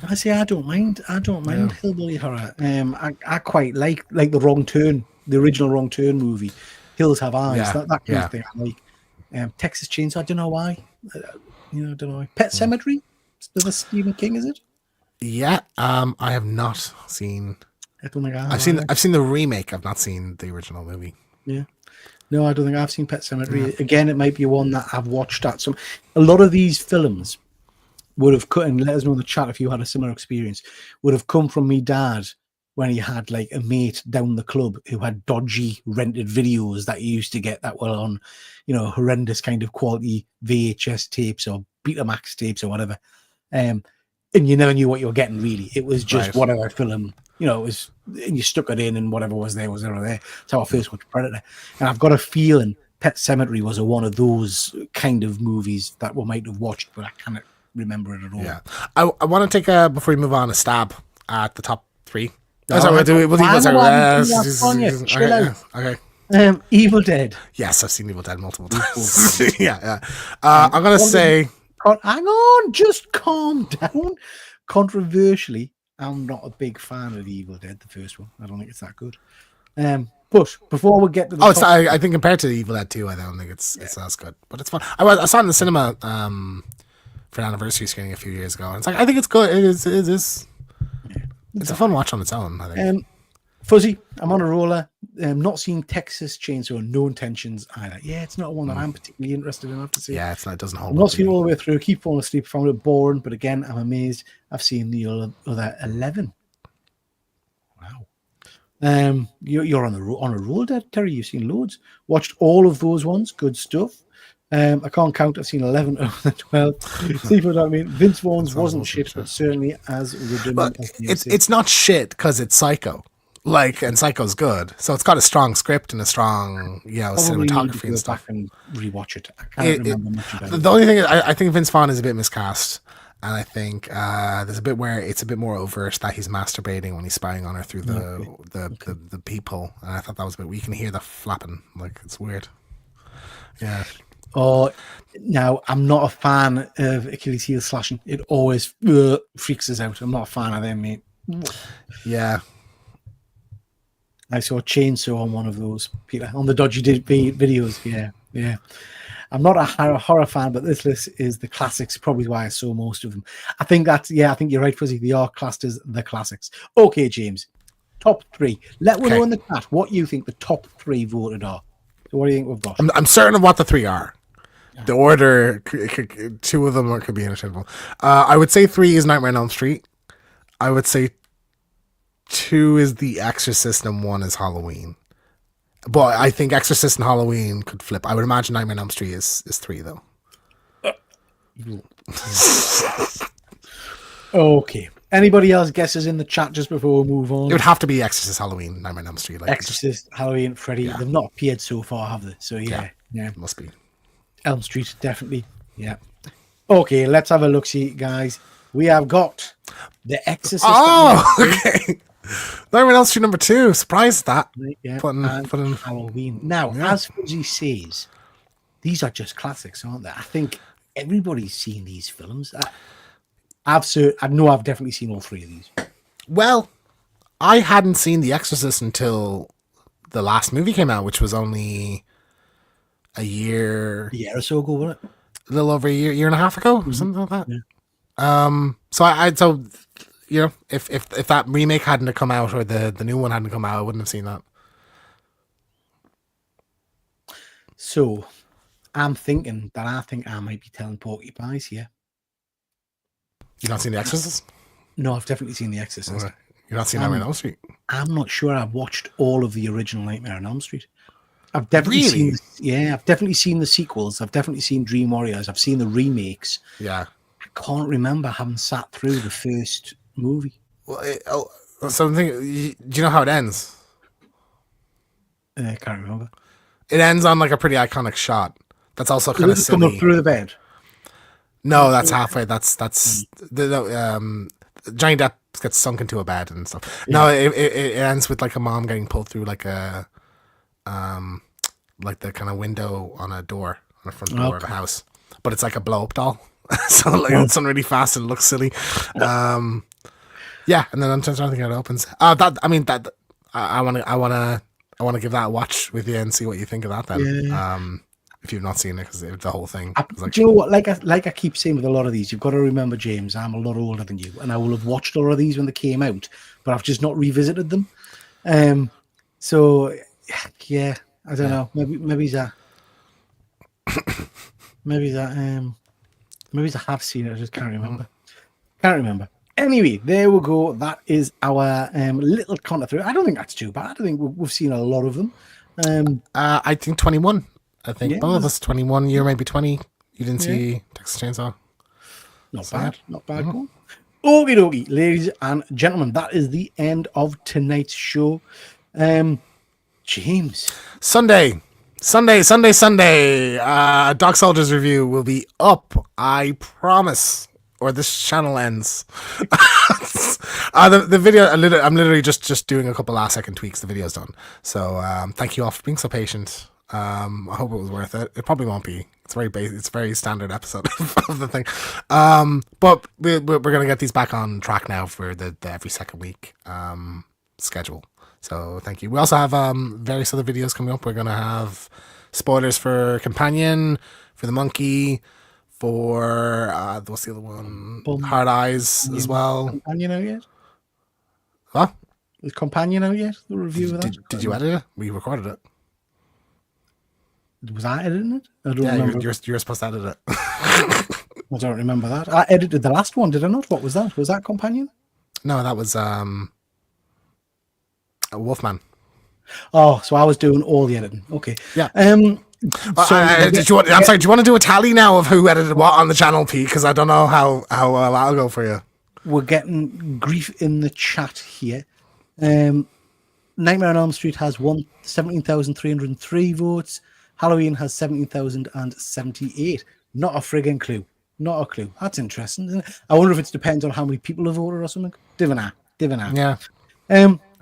I say I don't mind hillbilly horror. I quite like the Wrong Turn, the original Wrong Turn movie. Hills Have Eyes, that kind of thing. I like Texas Chainsaw. I don't know why. I don't know why. Pet Sematary. The Stephen King, is it? Yeah. I have not seen. I don't think I've seen the remake. I've not seen the original movie. Yeah. No, I don't think I've seen Pet Sematary. Yeah. Again, it might be one that I've watched at some. A lot of these films would have cut, and let us know in the chat if you had a similar experience, would have come from me dad when he had like a mate down the club who had dodgy rented videos that he used to get that were on, horrendous kind of quality VHS tapes or Betamax tapes or whatever. And you never knew what you were getting really. It was just whatever film, it was, and you stuck it in and whatever was there was there. That's how I first watched Predator. And I've got a feeling Pet Sematary was one of those kind of movies that we might have watched, but I can't remember it at all. Yeah, I want to take before we move on a stab at the top 3. No, Sorry, chill out. Okay. Evil Dead. Yes, I've seen Evil Dead multiple times. yeah. I'm gonna say. Hang on, just calm down. Controversially, I'm not a big fan of Evil Dead, the first one. I don't think it's that good. But before we get to the top... I think compared to Evil Dead 2, I don't think it's as good. But it's fun. I saw it in the cinema for an anniversary screening a few years ago. And it's like, I think it's good. It is. Yeah. It's a fun watch on its own, I think. Fuzzy, I'm on a roller. Not seeing Texas Chainsaw, no intentions either. Yeah, it's not one that I'm particularly interested in, I have to say. Yeah, it doesn't hold up. Not seen all the way through. Keep falling asleep. Found it boring, but again, I'm amazed. I've seen the other 11. Wow. You're on a roll there, Terry. You've seen loads. Watched all of those ones. Good stuff. I can't count. I've seen 11 of the 12. See what I mean? Vince Vaughn's wasn't shit, but certainly as redundant as it's not shit because it's Psycho. And Psycho's good, so it's got a strong script and a strong, cinematography and stuff. Back and rewatch it. I can't remember much about it. The only thing is, I think Vince Vaughn is a bit miscast, and I think there's a bit where it's a bit more overt that he's masturbating when he's spying on her through the peephole, and I thought that was a bit. You can hear the flapping, it's weird. Yeah. Oh, now I'm not a fan of Achilles heel slashing. It always freaks us out. I'm not a fan of them, mate. Yeah. I saw Chainsaw on one of those, Peter, on the Dodgy videos. Yeah. I'm not a horror fan, but this list is the classics, probably why I saw most of them. I think you're right, Fuzzy. They are classed as the classics. Okay, James, top 3. Let me know in the chat what you think the top 3 voted are. So what do you think we've got? I'm certain of what the 3 are. The order, 2 of them could be interchangeable. I would say 3 is Nightmare on Elm Street. I would say 2 is The Exorcist and 1 is Halloween. But I think Exorcist and Halloween could flip. I would imagine Nightmare on Elm Street is 3 though. Okay. Anybody else guesses in the chat just before we move on? It would have to be Exorcist, Halloween, Nightmare on Elm Street. Exorcist, Halloween, Freddy. Yeah. They've not appeared so far, have they? So yeah. Must be. Elm Street, definitely. Yeah. Okay, let's have a look-see, guys. We have got The Exorcist. Oh, okay. Nightmare on Elm Street number 2. Surprised at that. Yeah, putting Halloween. Now, as Fuzzy says, these are just classics, aren't they? I think everybody's seen these films. I've definitely seen all 3 of these. Well, I hadn't seen The Exorcist until the last movie came out, which was only a year or so ago, wasn't it? A little over a year and a half ago, or something like that. Yeah. So if that remake hadn't come out or the new one hadn't come out, I wouldn't have seen that. So I'm thinking that I might be telling porcupines here. You've not seen The Exorcist? No, I've definitely seen The Exorcist. You've not seen Nightmare on Elm Street? I'm not sure I've watched all of the original Nightmare on Elm Street. I've definitely I've definitely seen the sequels. I've definitely seen Dream Warriors. I've seen the remakes. Yeah. I can't remember having sat through the first movie. Well, so do you know how it ends? I can't remember. It ends on a pretty iconic shot. That's also kind of silly. Coming through the bed. No, that's halfway. That's Johnny Depp gets sunk into a bed and stuff. Yeah. No, it ends with a mom getting pulled through the kind of window on a door on the front door of a house, but it's like a blow up doll. So it's done really fast and looks silly. And then I'm trying to think how it opens. I want to give that a watch with you and see what you think of that then. Yeah. If you've not seen it, because the whole thing. Do you know what? Like I keep saying with a lot of these, you've got to remember, James, I'm a lot older than you, and I will have watched all of these when they came out, but I've just not revisited them. So yeah, I don't know. Maybe that. Maybe I have seen it. I just can't remember. Anyway, there we go. That is our little content through. I don't think that's too bad. I think we've seen a lot of them. I think 21. I think both of us 21. You're maybe 20. You didn't see Texas Chainsaw. Not bad. Mm-hmm. Okie dokie, ladies and gentlemen, that is the end of tonight's show. James. Sunday, Sunday. Dog Soldiers review will be up, I promise. Or this channel ends. The video, I'm literally just doing a couple last second tweaks. The video's done. So thank you all for being so patient. I hope it was worth it. It probably won't be. It's very basic. It's a very standard episode of the thing. But we're gonna get these back on track now for the every second week schedule. So thank you. We also have various other videos coming up. We're gonna have spoilers for Companion, for the Monkey, for what's the other one? Hard Eyes as well. Companion out yet? What? Is Companion out yet? The review of that? Did you edit it? We recorded it. Was I editing it? I don't remember. You're supposed to edit it. I don't remember that. I edited the last one, did I not? What was that? Was that Companion? No, that was Wolfman. Oh, so I was doing all the editing. Okay. Yeah. I'm sorry, do you want to do a tally now of who edited what on the channel, Pete? Because I don't know how that'll go for you. We're getting grief in the chat here. Nightmare on Elm Street has 17,303 votes. Halloween has 17,078. Not a friggin' clue. Not a clue. That's interesting, isn't it? I wonder if it depends on how many people have voted or something. Divina. Yeah.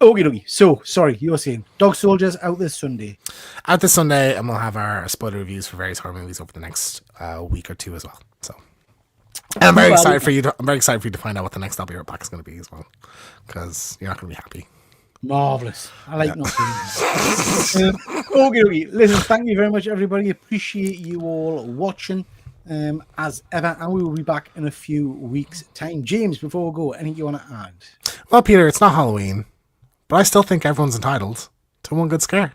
Okie dokie. So, sorry, you were saying Dog Soldiers out this Sunday. Out this Sunday, and we'll have our spoiler reviews for various horror movies over the next week or two as well. So, and I'm very excited for you to find out what the next I'll Be Right Back is going to be as well, because you're not going to be happy. Marvelous. I like not doing this. Okay. Listen, thank you very much, everybody. Appreciate you all watching as ever, and we will be back in a few weeks' time. James, before we go, anything you want to add? Well, Peter, it's not Halloween, but I still think everyone's entitled to one good scare.